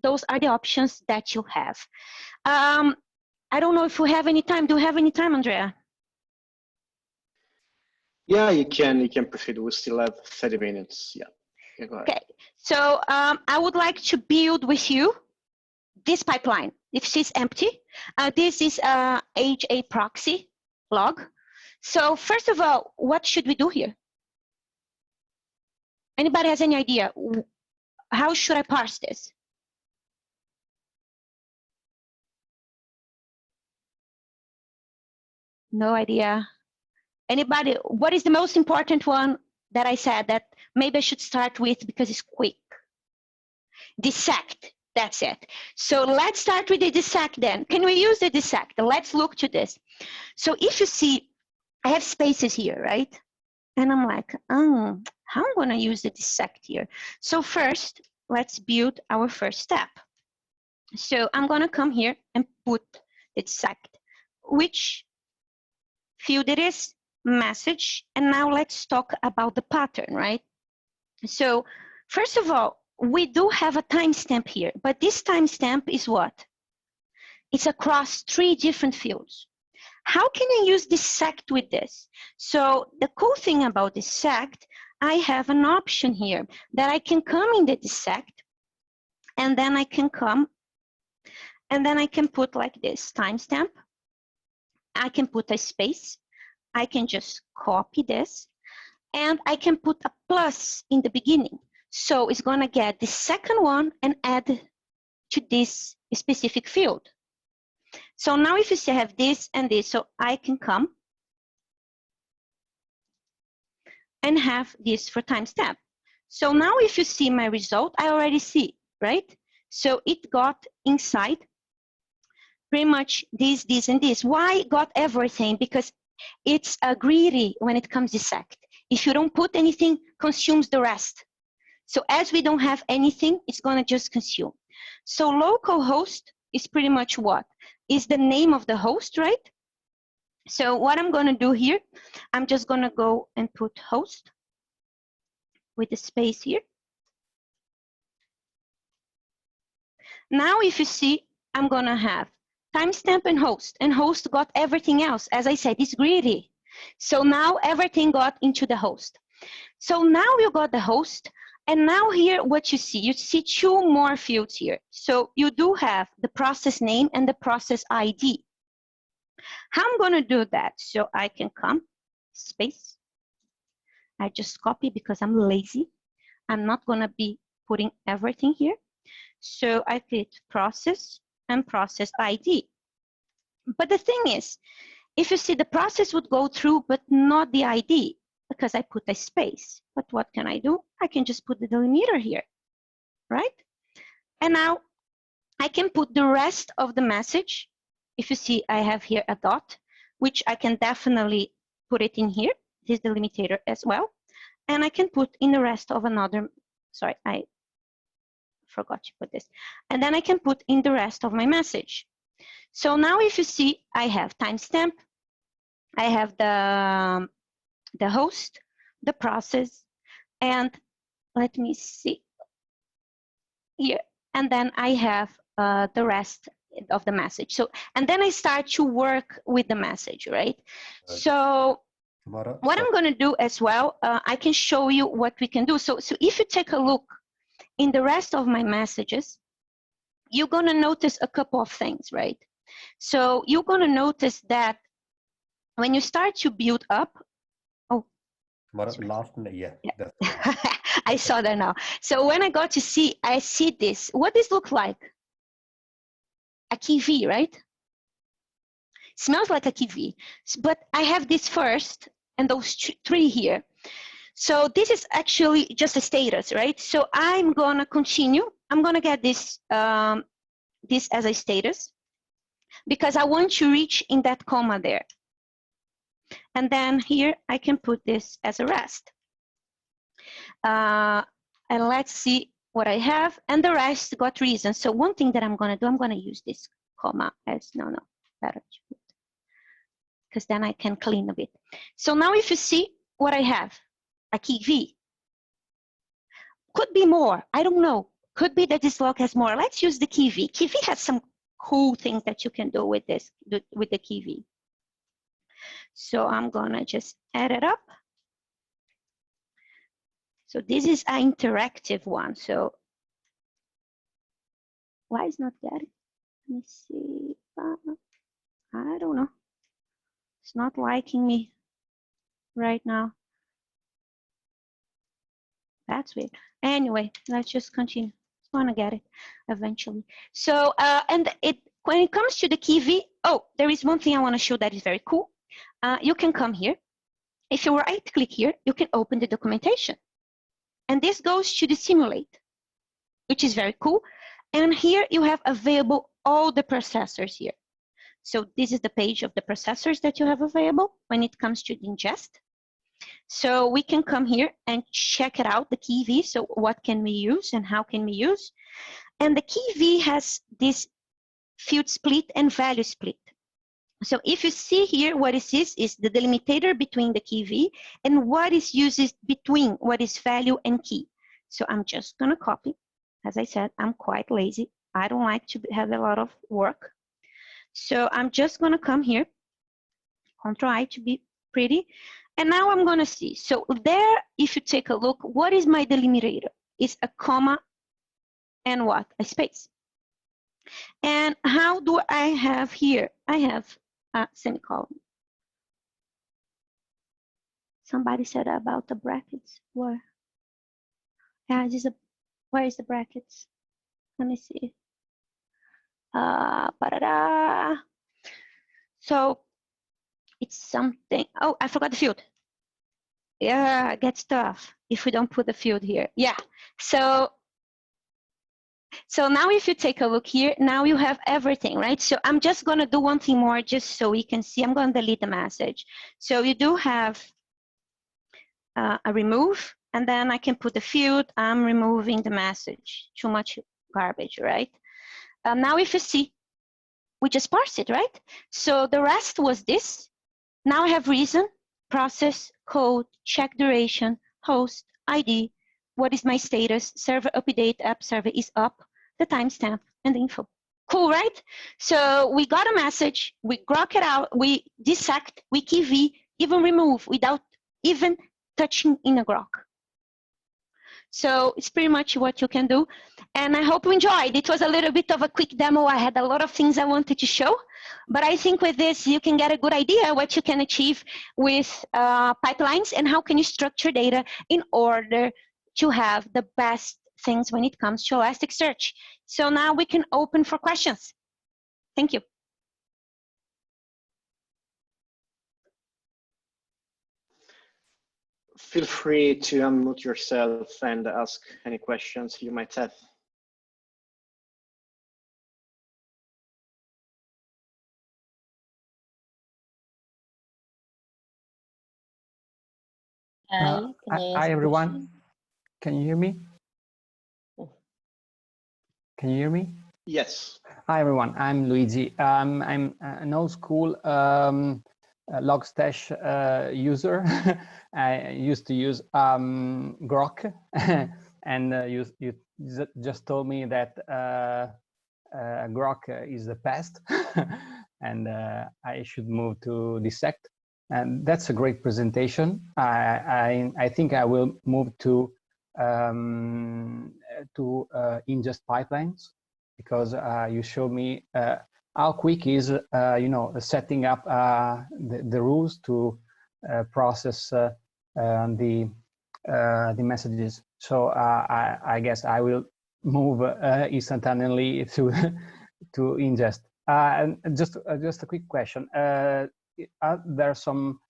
those are the options that you have. I don't know if we have any time. Do you have any time, Andrea? Yeah, you can proceed. We still have 30 minutes. Yeah, go ahead. Okay, so I would like to build with you this pipeline. If she's empty, this is HA proxy log. So first of all, what should we do here? Anybody has any idea? How should I parse this? No idea. Anybody? What is the most important one that I said that maybe I should start with because it's quick? Dissect. That's it. So let's start with the dissect then. Can we use the dissect? Let's look to this. So if you see, I have spaces here, right? And I'm like, how I'm going to use the dissect here. So first, let's build our first step. So I'm going to come here and put the dissect, which field it is, message. And now let's talk about the pattern, right? So first of all, we do have a timestamp here, but this timestamp is what? It's across 3 different fields. How can I use dissect with this? So the cool thing about dissect, I have an option here that I can come in the dissect, and then I can come, and then I can put like this, timestamp. I can put a space. I can just copy this, and I can put a plus in the beginning. So it's gonna get the second one and add to this specific field. So now if you see I have this and this, so I can come and have this for timestamp. So now if you see my result, I already see, right? So it got inside pretty much this, this, and this. Why it got everything? Because it's greedy when it comes to dissect. If you don't put anything, consumes the rest. So as we don't have anything, it's gonna just consume. So localhost is pretty much what? Is the name of the host, right? So what I'm gonna do here, I'm just gonna go and put host with the space here. Now if you see, I'm gonna have timestamp and host got everything else. As I said, it's greedy. So now everything got into the host. So now you got the host, and now here what you see 2 more fields here. So you do have the process name and the process ID. How I'm gonna do that? So I can come, space. I just copy because I'm lazy. I'm not gonna be putting everything here. So I click process and process ID. But the thing is, if you see the process would go through, but not the ID, because I put a space. But what can I do? I can just put the delimiter here, right? And now I can put the rest of the message. If you see, I have here a dot, which I can definitely put it in here, this delimiter as well. And I can put in the rest of another, sorry, I forgot to put this. And then I can put in the rest of my message. So now if you see, I have timestamp, I have the host, the process, and let me see here. And then I have the rest of the message. So, and then I start to work with the message, right? So Tamara, what I'm gonna do as well, I can show you what we can do. So if you take a look in the rest of my messages, you're gonna notice a couple of things, right? So you're gonna notice that when you start to build up, last, yeah. I saw that now. So when I got to see, I see this. What this look like? A key V, right? Smells like a key V. But I have this first and those 3 here. So this is actually just a status, right? So I'm gonna continue. I'm gonna get this, this as a status because I want to reach in that comma there. And then here I can put this as a rest. And let's see what I have. And the rest got reasons. So one thing that I'm gonna do, I'm gonna use this comma as, better, because then I can clean a bit. So now if you see what I have, a key V. Could be more, I don't know. Could be that this log has more. Let's use the key V. Key V has some cool things that you can do with this, with the key V. So I'm gonna just add it up. So this is an interactive one. So why is not getting? Let me see. I don't know. It's not liking me right now. That's weird. Anyway, let's just continue. It's gonna get it eventually. So and when it comes to the key V, there is one thing I want to show that is very cool. You can come here. If you right click here, you can open the documentation. And this goes to the simulate, which is very cool. And here you have available all the processors here. So this is the page of the processors that you have available when it comes to the ingest. So we can come here and check it out, the key V. So what can we use and how can we use? And the key V has this field split and value split. So if you see here, what it is the delimitator between the key V and what is used between what is value and key. So I'm just gonna copy. As I said, I'm quite lazy. I don't like to have a lot of work. So I'm just gonna come here, Control I to be pretty. And now I'm gonna see. So there, if you take a look, what is my delimitator? It's a comma and what? A space. And how do I have here? I have a semicolon. Somebody said about the brackets. Where? Yeah, this is where is the brackets? Let me see. So it's something. Oh, I forgot the field. Yeah, it gets tough if we don't put the field here. Yeah. So now if you take a look here, now you have everything, right? So I'm just going to do one thing more just so we can see. I'm going to delete the message. So you do have a remove, and then I can put the field. I'm removing the message. Too much garbage, right? Now if you see, we just parse it, right? So the rest was this. Now I have reason, process, code, check duration, host, ID, what is my status, server update, app server is up, the timestamp, and the info. Cool, right? So we got a message, we grok it out, we dissect, we key V, even remove without even touching in a grok. So it's pretty much what you can do. And I hope you enjoyed. It was a little bit of a quick demo. I had a lot of things I wanted to show. But I think with this, you can get a good idea what you can achieve with pipelines and how can you structure data in order to have the best things when it comes to Elasticsearch. So now we can open for questions. Thank you. Feel free to unmute yourself and ask any questions you might have. Hi everyone. Can you hear me? Can you hear me? Yes. Hi everyone. I'm Luigi. I'm an old school Logstash user. I used to use Grok, and you just told me that Grok is the past, and I should move to dissect. And that's a great presentation. I think I will move to ingest pipelines, because you showed me how quick is setting up the rules to process the messages. So I guess I will move instantaneously to ingest. And just a quick question. Are there some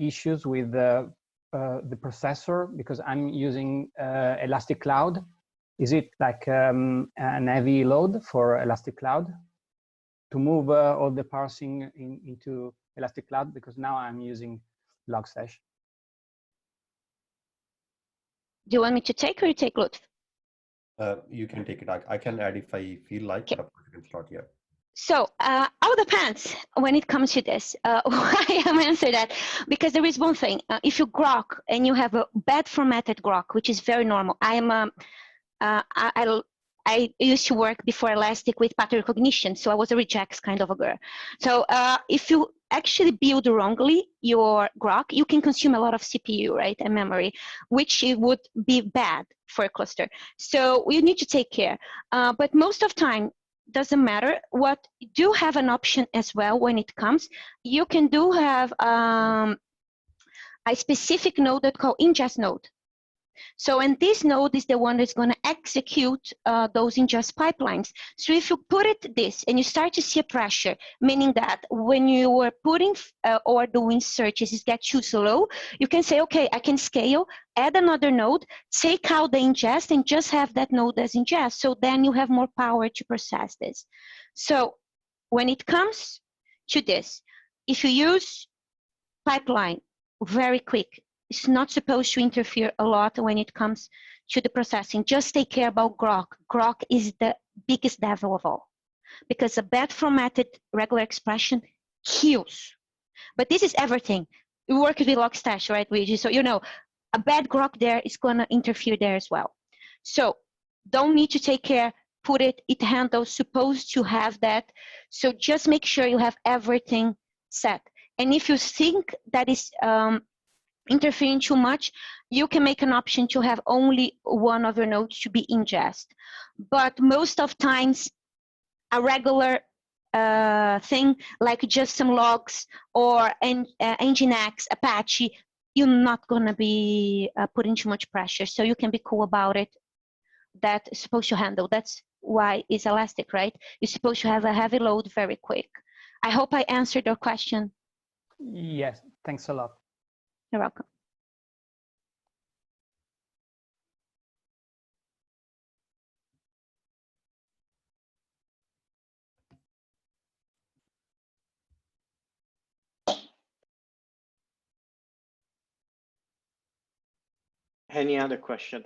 issues with the processor, because I'm using Elastic Cloud? Is it like an heavy load for Elastic Cloud to move all the parsing into Elastic Cloud? Because now I'm using Logstash. Do you want me to take, or you take, Lutf? You can take it. I can add if I feel like. Okay. But you can start here. So all depends when it comes to this. Why I'm answering that? Because there is one thing. If you grok and you have a bad formatted grok, which is very normal. I used to work before Elastic with pattern recognition, so I was a regex kind of a girl. So if you actually build wrongly your grok, you can consume a lot of CPU, right, and memory, which it would be bad for a cluster. So you need to take care. But most of time, doesn't matter. What you do have an option as well when it comes, you can do have a specific node that called ingest node. So, and this node is the one that's going to execute those ingest pipelines. So if you put it this and you start to see a pressure, meaning that when you are putting or doing searches, it gets too slow, you can say, okay, I can scale, add another node, take out the ingest, and just have that node as ingest. So then you have more power to process this. So when it comes to this, if you use pipeline, very quick, is not supposed to interfere a lot when it comes to the processing. Just take care about Grok. Grok is the biggest devil of all, because a bad formatted regular expression kills. But this is everything. You work with Logstash, right, Luigi? So you know, a bad Grok there is going to interfere there as well. So don't need to take care, put it handles supposed to have that. So just make sure you have everything set. And if you think that is interfering too much, you can make an option to have only one of your nodes to be ingest. But most of times, a regular thing like just some logs or Nginx, Apache, you're not going to be putting too much pressure. So you can be cool about it. That's supposed to handle. That's why it's Elastic, right? You're supposed to have a heavy load very quick. I hope I answered your question. Yes, thanks a lot. You're welcome. Any other question?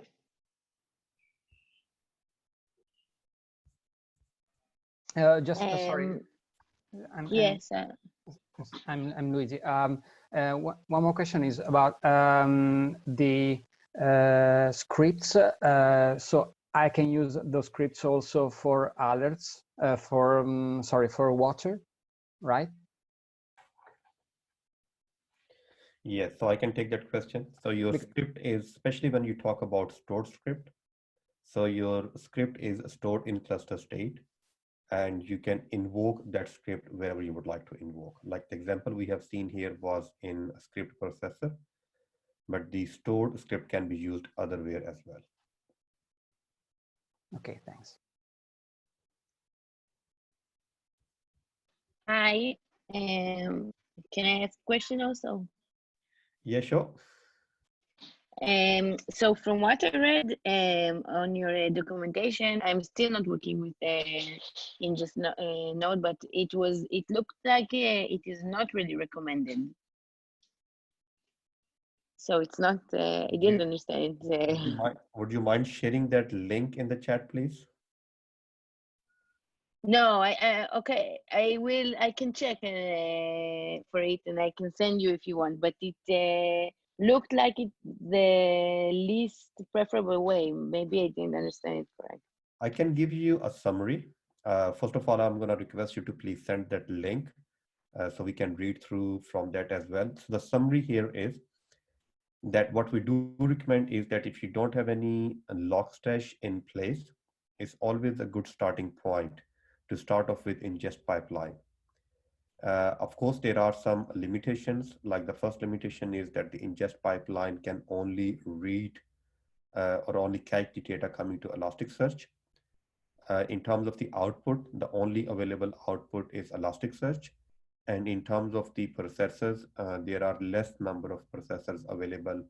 Sorry. Yes. I'm Luigi. One more question is about the scripts. So I can use those scripts also for alerts, for water, right? Yes, so I can take that question. So your script is, especially when you talk about stored script, so your script is stored in cluster state, and you can invoke that script wherever you would like to invoke. Like the example we have seen here was in a script processor, but the stored script can be used otherwhere as well. Okay, thanks. Hi, can I ask a question also? Yeah, sure. So from what I read on your documentation, I'm still not working with ingest node, but it looked like it is not really recommended. So it's not. I didn't understand. Would you mind sharing that link in the chat, please? No, okay. I will. I can check for it, and I can send you if you want. But it looked like it the least preferable way. Maybe I didn't understand it correct. I can give you a summary. First of all, I'm going to request you to please send that link so we can read through from that as well. So the summary here is that what we do recommend is that if you don't have any Logstash in place, it's always a good starting point to start off with ingest pipeline. Of course, there are some limitations. Like the first limitation is that the ingest pipeline can only read or only catch the data coming to Elasticsearch. In terms of the output, the only available output is Elasticsearch. And in terms of the processors, there are less number of processors available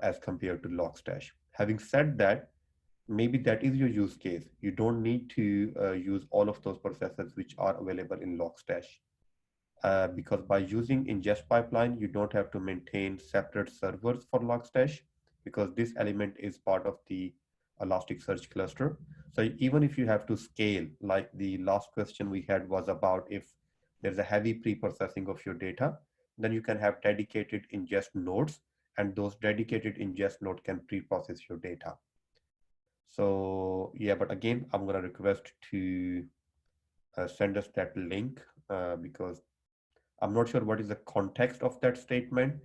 as compared to Logstash. Having said that, maybe that is your use case. You don't need to use all of those processors which are available in Logstash. Because by using ingest pipeline, you don't have to maintain separate servers for Logstash, because this element is part of the Elasticsearch cluster. So even if you have to scale, like the last question we had was about if there's a heavy pre-processing of your data, then you can have dedicated ingest nodes, and those dedicated ingest node can pre-process your data. So yeah, but again, I'm going to request to send us that link because I'm not sure what is the context of that statement.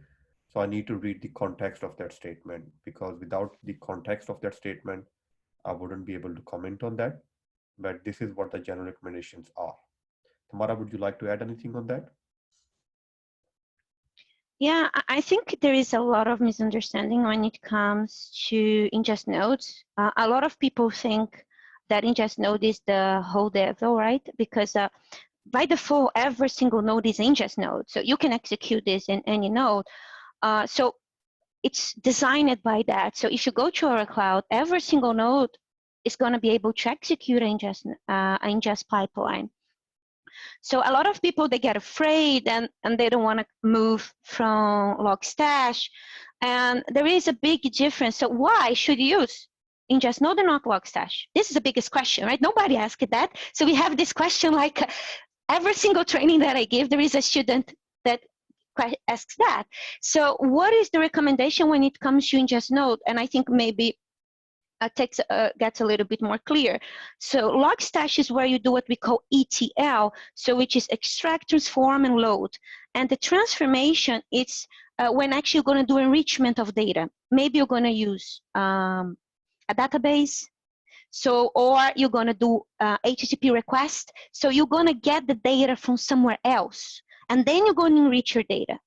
So I need to read the context of that statement, because without the context of that statement, I wouldn't be able to comment on that. But this is what the general recommendations are. Tamara, would you like to add anything on that? Yeah, I think there is a lot of misunderstanding when it comes to ingest nodes. A lot of people think that ingest node is the whole devil, right? Because by default, every single node is an ingest node. So you can execute this in any node. So it's designed by that. So if you go to our cloud, every single node is going to be able to execute an ingest pipeline. So a lot of people, they get afraid and they don't want to move from Logstash. And there is a big difference. So why should you use ingest node and not Logstash? This is the biggest question, right? Nobody asked that. So we have this question like every single training that I give, there is a student that asks that. So what is the recommendation when it comes to ingest node? And I think maybe gets a little bit more clear. So Logstash is where you do what we call ETL, so which is extract, transform, and load. And the transformation, it's when actually you're going to do enrichment of data. Maybe you're going to use a database, so or you're going to do HTTP request. So you're going to get the data from somewhere else, and then you're going to enrich your data.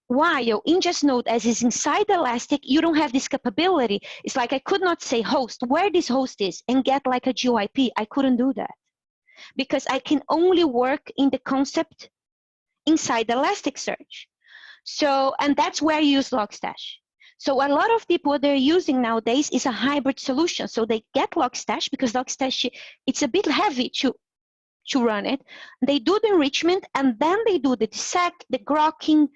While ingest node, as is inside Elastic, you don't have this capability. It's like I could not say host, where this host is, and get like a GeoIP. I couldn't do that because I can only work in the concept inside Elasticsearch. So, and that's where you use Logstash. So a lot of people, what they're using nowadays is a hybrid solution. So they get Logstash because Logstash, it's a bit heavy to run it. They do the enrichment, and then they do the dissect, the grokking,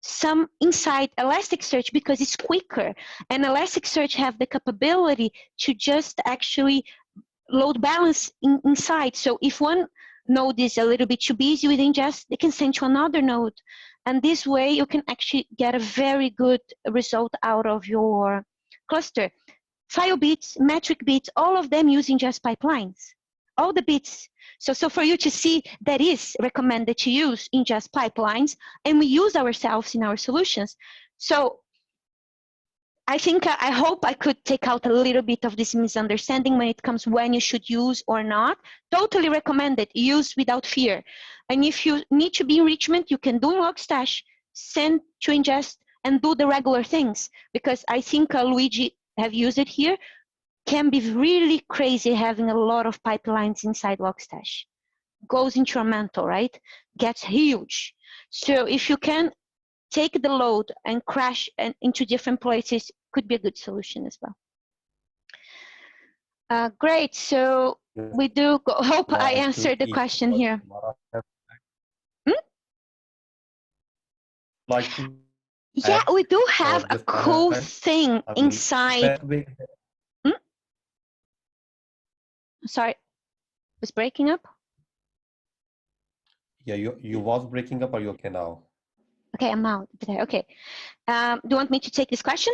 some inside Elasticsearch because it's quicker, and Elasticsearch have the capability to just actually load balance inside. So if one node is a little bit too busy with ingest, they can send to another node, and this way you can actually get a very good result out of your cluster. File bits, metric bits, all of them use ingest pipelines, all the bits. So for you to see, that is recommended to use ingest pipelines, and we use ourselves in our solutions. So I think, I hope I could take out a little bit of this misunderstanding when it comes when you should use or not. Totally recommended, use without fear. And if you need to be enrichment, you can do Logstash, send to ingest, and do the regular things. Because I think Luigi have used it here, can be really crazy having a lot of pipelines inside Logstash. Goes into your mantle, right? Gets huge. So if you can take the load and crash into different places, could be a good solution as well. Great. So we do hope I answered the question here. Yeah, we do have a cool thing inside. Sorry, was breaking up? Yeah, you was breaking up. Are you okay now? Okay, I'm out. Okay. Do you want me to take this question?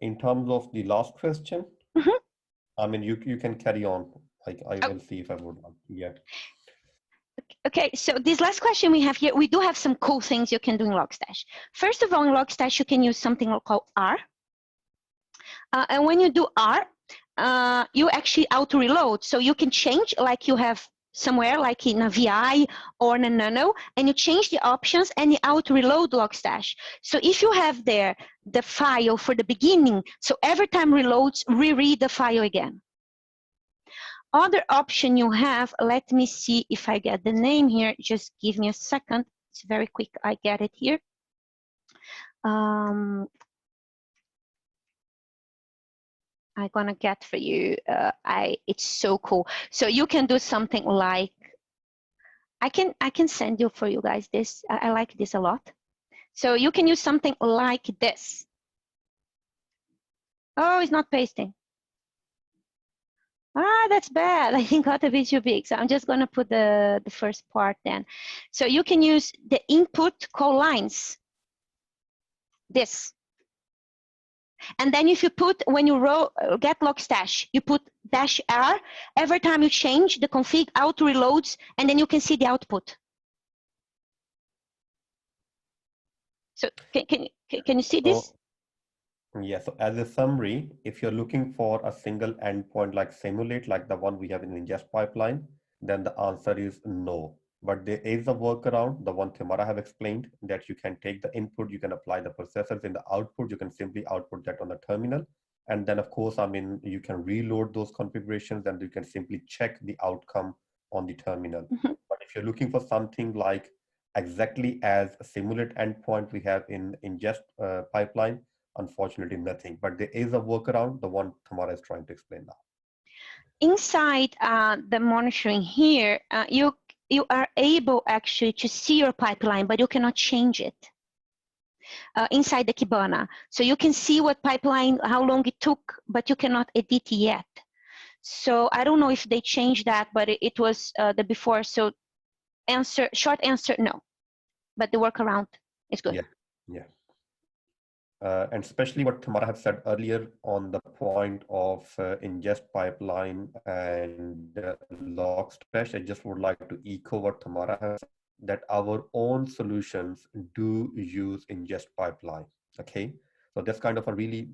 In terms of the last question, I mean, you can carry on. I will see if I would. Yeah. Okay, so this last question we have here, we do have some cool things you can do in Logstash. First of all, in Logstash, you can use something called R. And when you do R, you actually auto-reload. So you can change, like you have somewhere, like in a VI or in a Nano, and you change the options and you auto-reload Logstash. So if you have there the file for the beginning, so every time reloads, reread the file again. Other option you have, let me see if I get the name here. Just give me a second. It's very quick. I get it here. I'm gonna get for you. It's so cool. So you can do something like, I can send you for you guys this. I like this a lot. So you can use something like this. Oh, it's not pasting. Ah, that's bad. I think got a bit too big. So I'm just going to put the first part then. So you can use the input call lines. This. And then if you put, when you get Logstash, you put -R. Every time you change, the config auto reloads, and then you can see the output. So can you see this? Yeah, so as a summary, if you're looking for a single endpoint like simulate, like the one we have in the ingest pipeline, then the answer is no. But there is a workaround, the one Tamara have explained, that you can take the input, you can apply the processors in the output, you can simply output that on the terminal. And then of course, I mean, you can reload those configurations and you can simply check the outcome on the terminal. But if you're looking for something like exactly as a simulate endpoint we have in ingest pipeline, unfortunately nothing, but there is a workaround, the one Tamara is trying to explain now. inside the monitoring here, you are able actually to see your pipeline, but you cannot change it inside the Kibana. So you can see what pipeline, how long it took, but you cannot edit yet. So I don't know if they changed that, but it was the before. So short answer, no. But the workaround is good. Yeah. And especially what Tamara have said earlier on the point of ingest pipeline and Logstash, I just would like to echo what Tamara has said, that our own solutions do use ingest pipeline. Okay, so that's kind of a really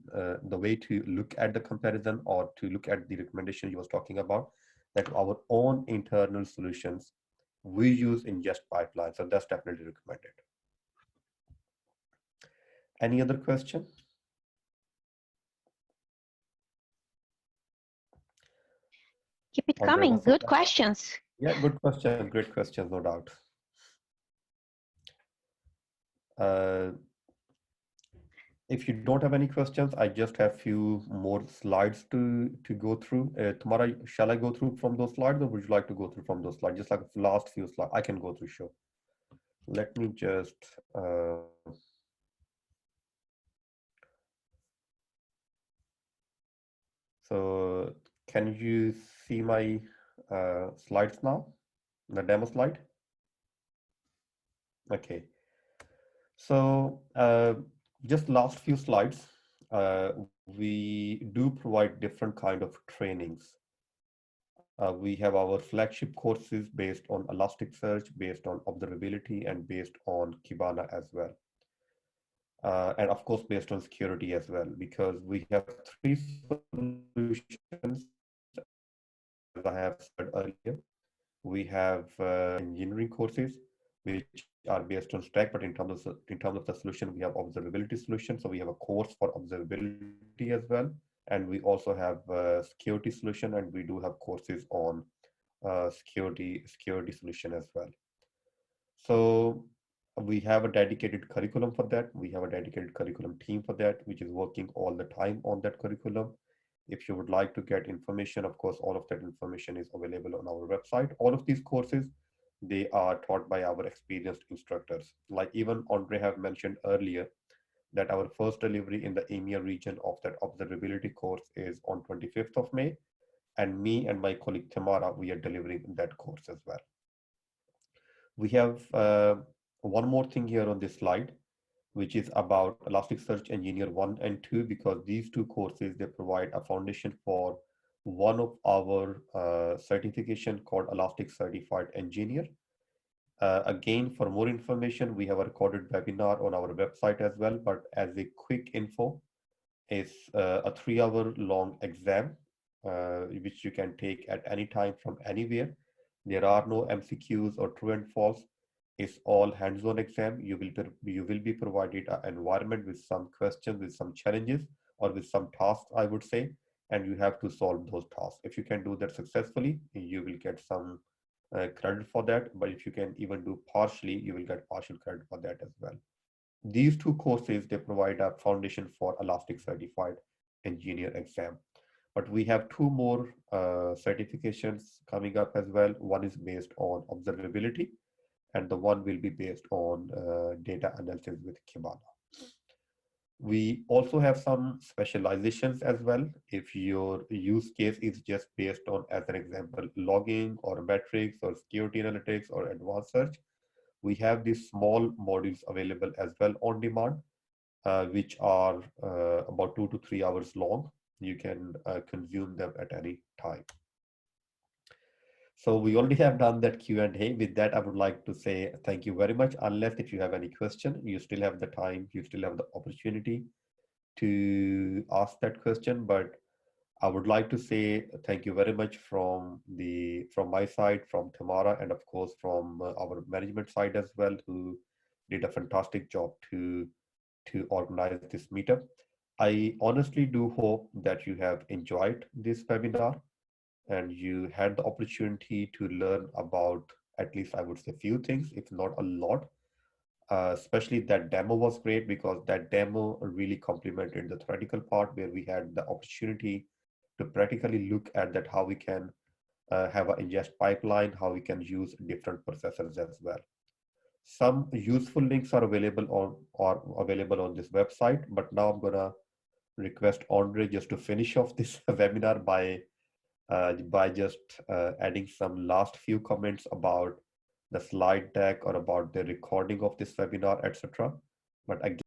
the way to look at the comparison or to look at the recommendation you was talking about, that our own internal solutions, we use ingest pipeline. So that's definitely recommended. Any other question? Keep it coming. Good questions. Yeah, good questions. Great questions, no doubt. If you don't have any questions, I just have few more slides to go through. Tamara, shall I go through from those slides, or would you like to go through from those slides? Just like the last few slides, I can go through, sure. Let me just so can you see my slides now, the demo slide? Okay, so just last few slides, we do provide different kind of trainings. We have our flagship courses based on Elasticsearch, based on observability, and based on Kibana as well. And of course, based on security as well, because we have three solutions, as I have said earlier. We have engineering courses, which are based on stack, but in terms of the solution, we have observability solution. So we have a course for observability as well. And we also have security solution, and we do have courses on security solution as well. So we have a dedicated curriculum for that. We have a dedicated curriculum team for that, which is working all the time on that curriculum. If you would like to get information, of course, all of that information is available on our website. All of these courses, they are taught by our experienced instructors. Like even Andre have mentioned earlier, that our first delivery in the EMEA region of that observability course is on 25th of May. And me and my colleague Tamara, we are delivering that course as well. We have one more thing here on this slide, which is about Elasticsearch Engineer 1 and 2, because these two courses, they provide a foundation for one of our certification called Elastic Certified Engineer. Again, for more information, we have a recorded webinar on our website as well, but as a quick info, it's a 3-hour long exam, which you can take at any time from anywhere. There are no MCQs or true and false. It's all hands-on exam. You will be provided an environment with some questions, with some challenges, or with some tasks, I would say, and you have to solve those tasks. If you can do that successfully, you will get some credit for that. But if you can even do partially, you will get partial credit for that as well. These two courses, they provide a foundation for Elastic Certified Engineer exam. But we have two more certifications coming up as well. One is based on observability, and the one will be based on data analysis with Kibana. We also have some specializations as well. If your use case is just based on, as an example, logging or metrics or security analytics or advanced search, we have these small modules available as well on demand, which are about 2 to 3 hours long. You can consume them at any time. So we already have done that Q&A. With that, I would like to say thank you very much. Unless if you have any question, you still have the time, you still have the opportunity to ask that question. But I would like to say thank you very much from my side, from Tamara, and of course from our management side as well, who did a fantastic job to organize this meetup. I honestly do hope that you have enjoyed this webinar and you had the opportunity to learn about, at least I would say, few things, if not a lot. Especially that demo was great, because that demo really complemented the theoretical part, where we had the opportunity to practically look at that, how we can have an ingest pipeline, how we can use different processors as well. Some useful links are available on this website, but now I'm gonna request Andre just to finish off this webinar by just adding some last few comments about the slide deck or about the recording of this webinar, etc. But again,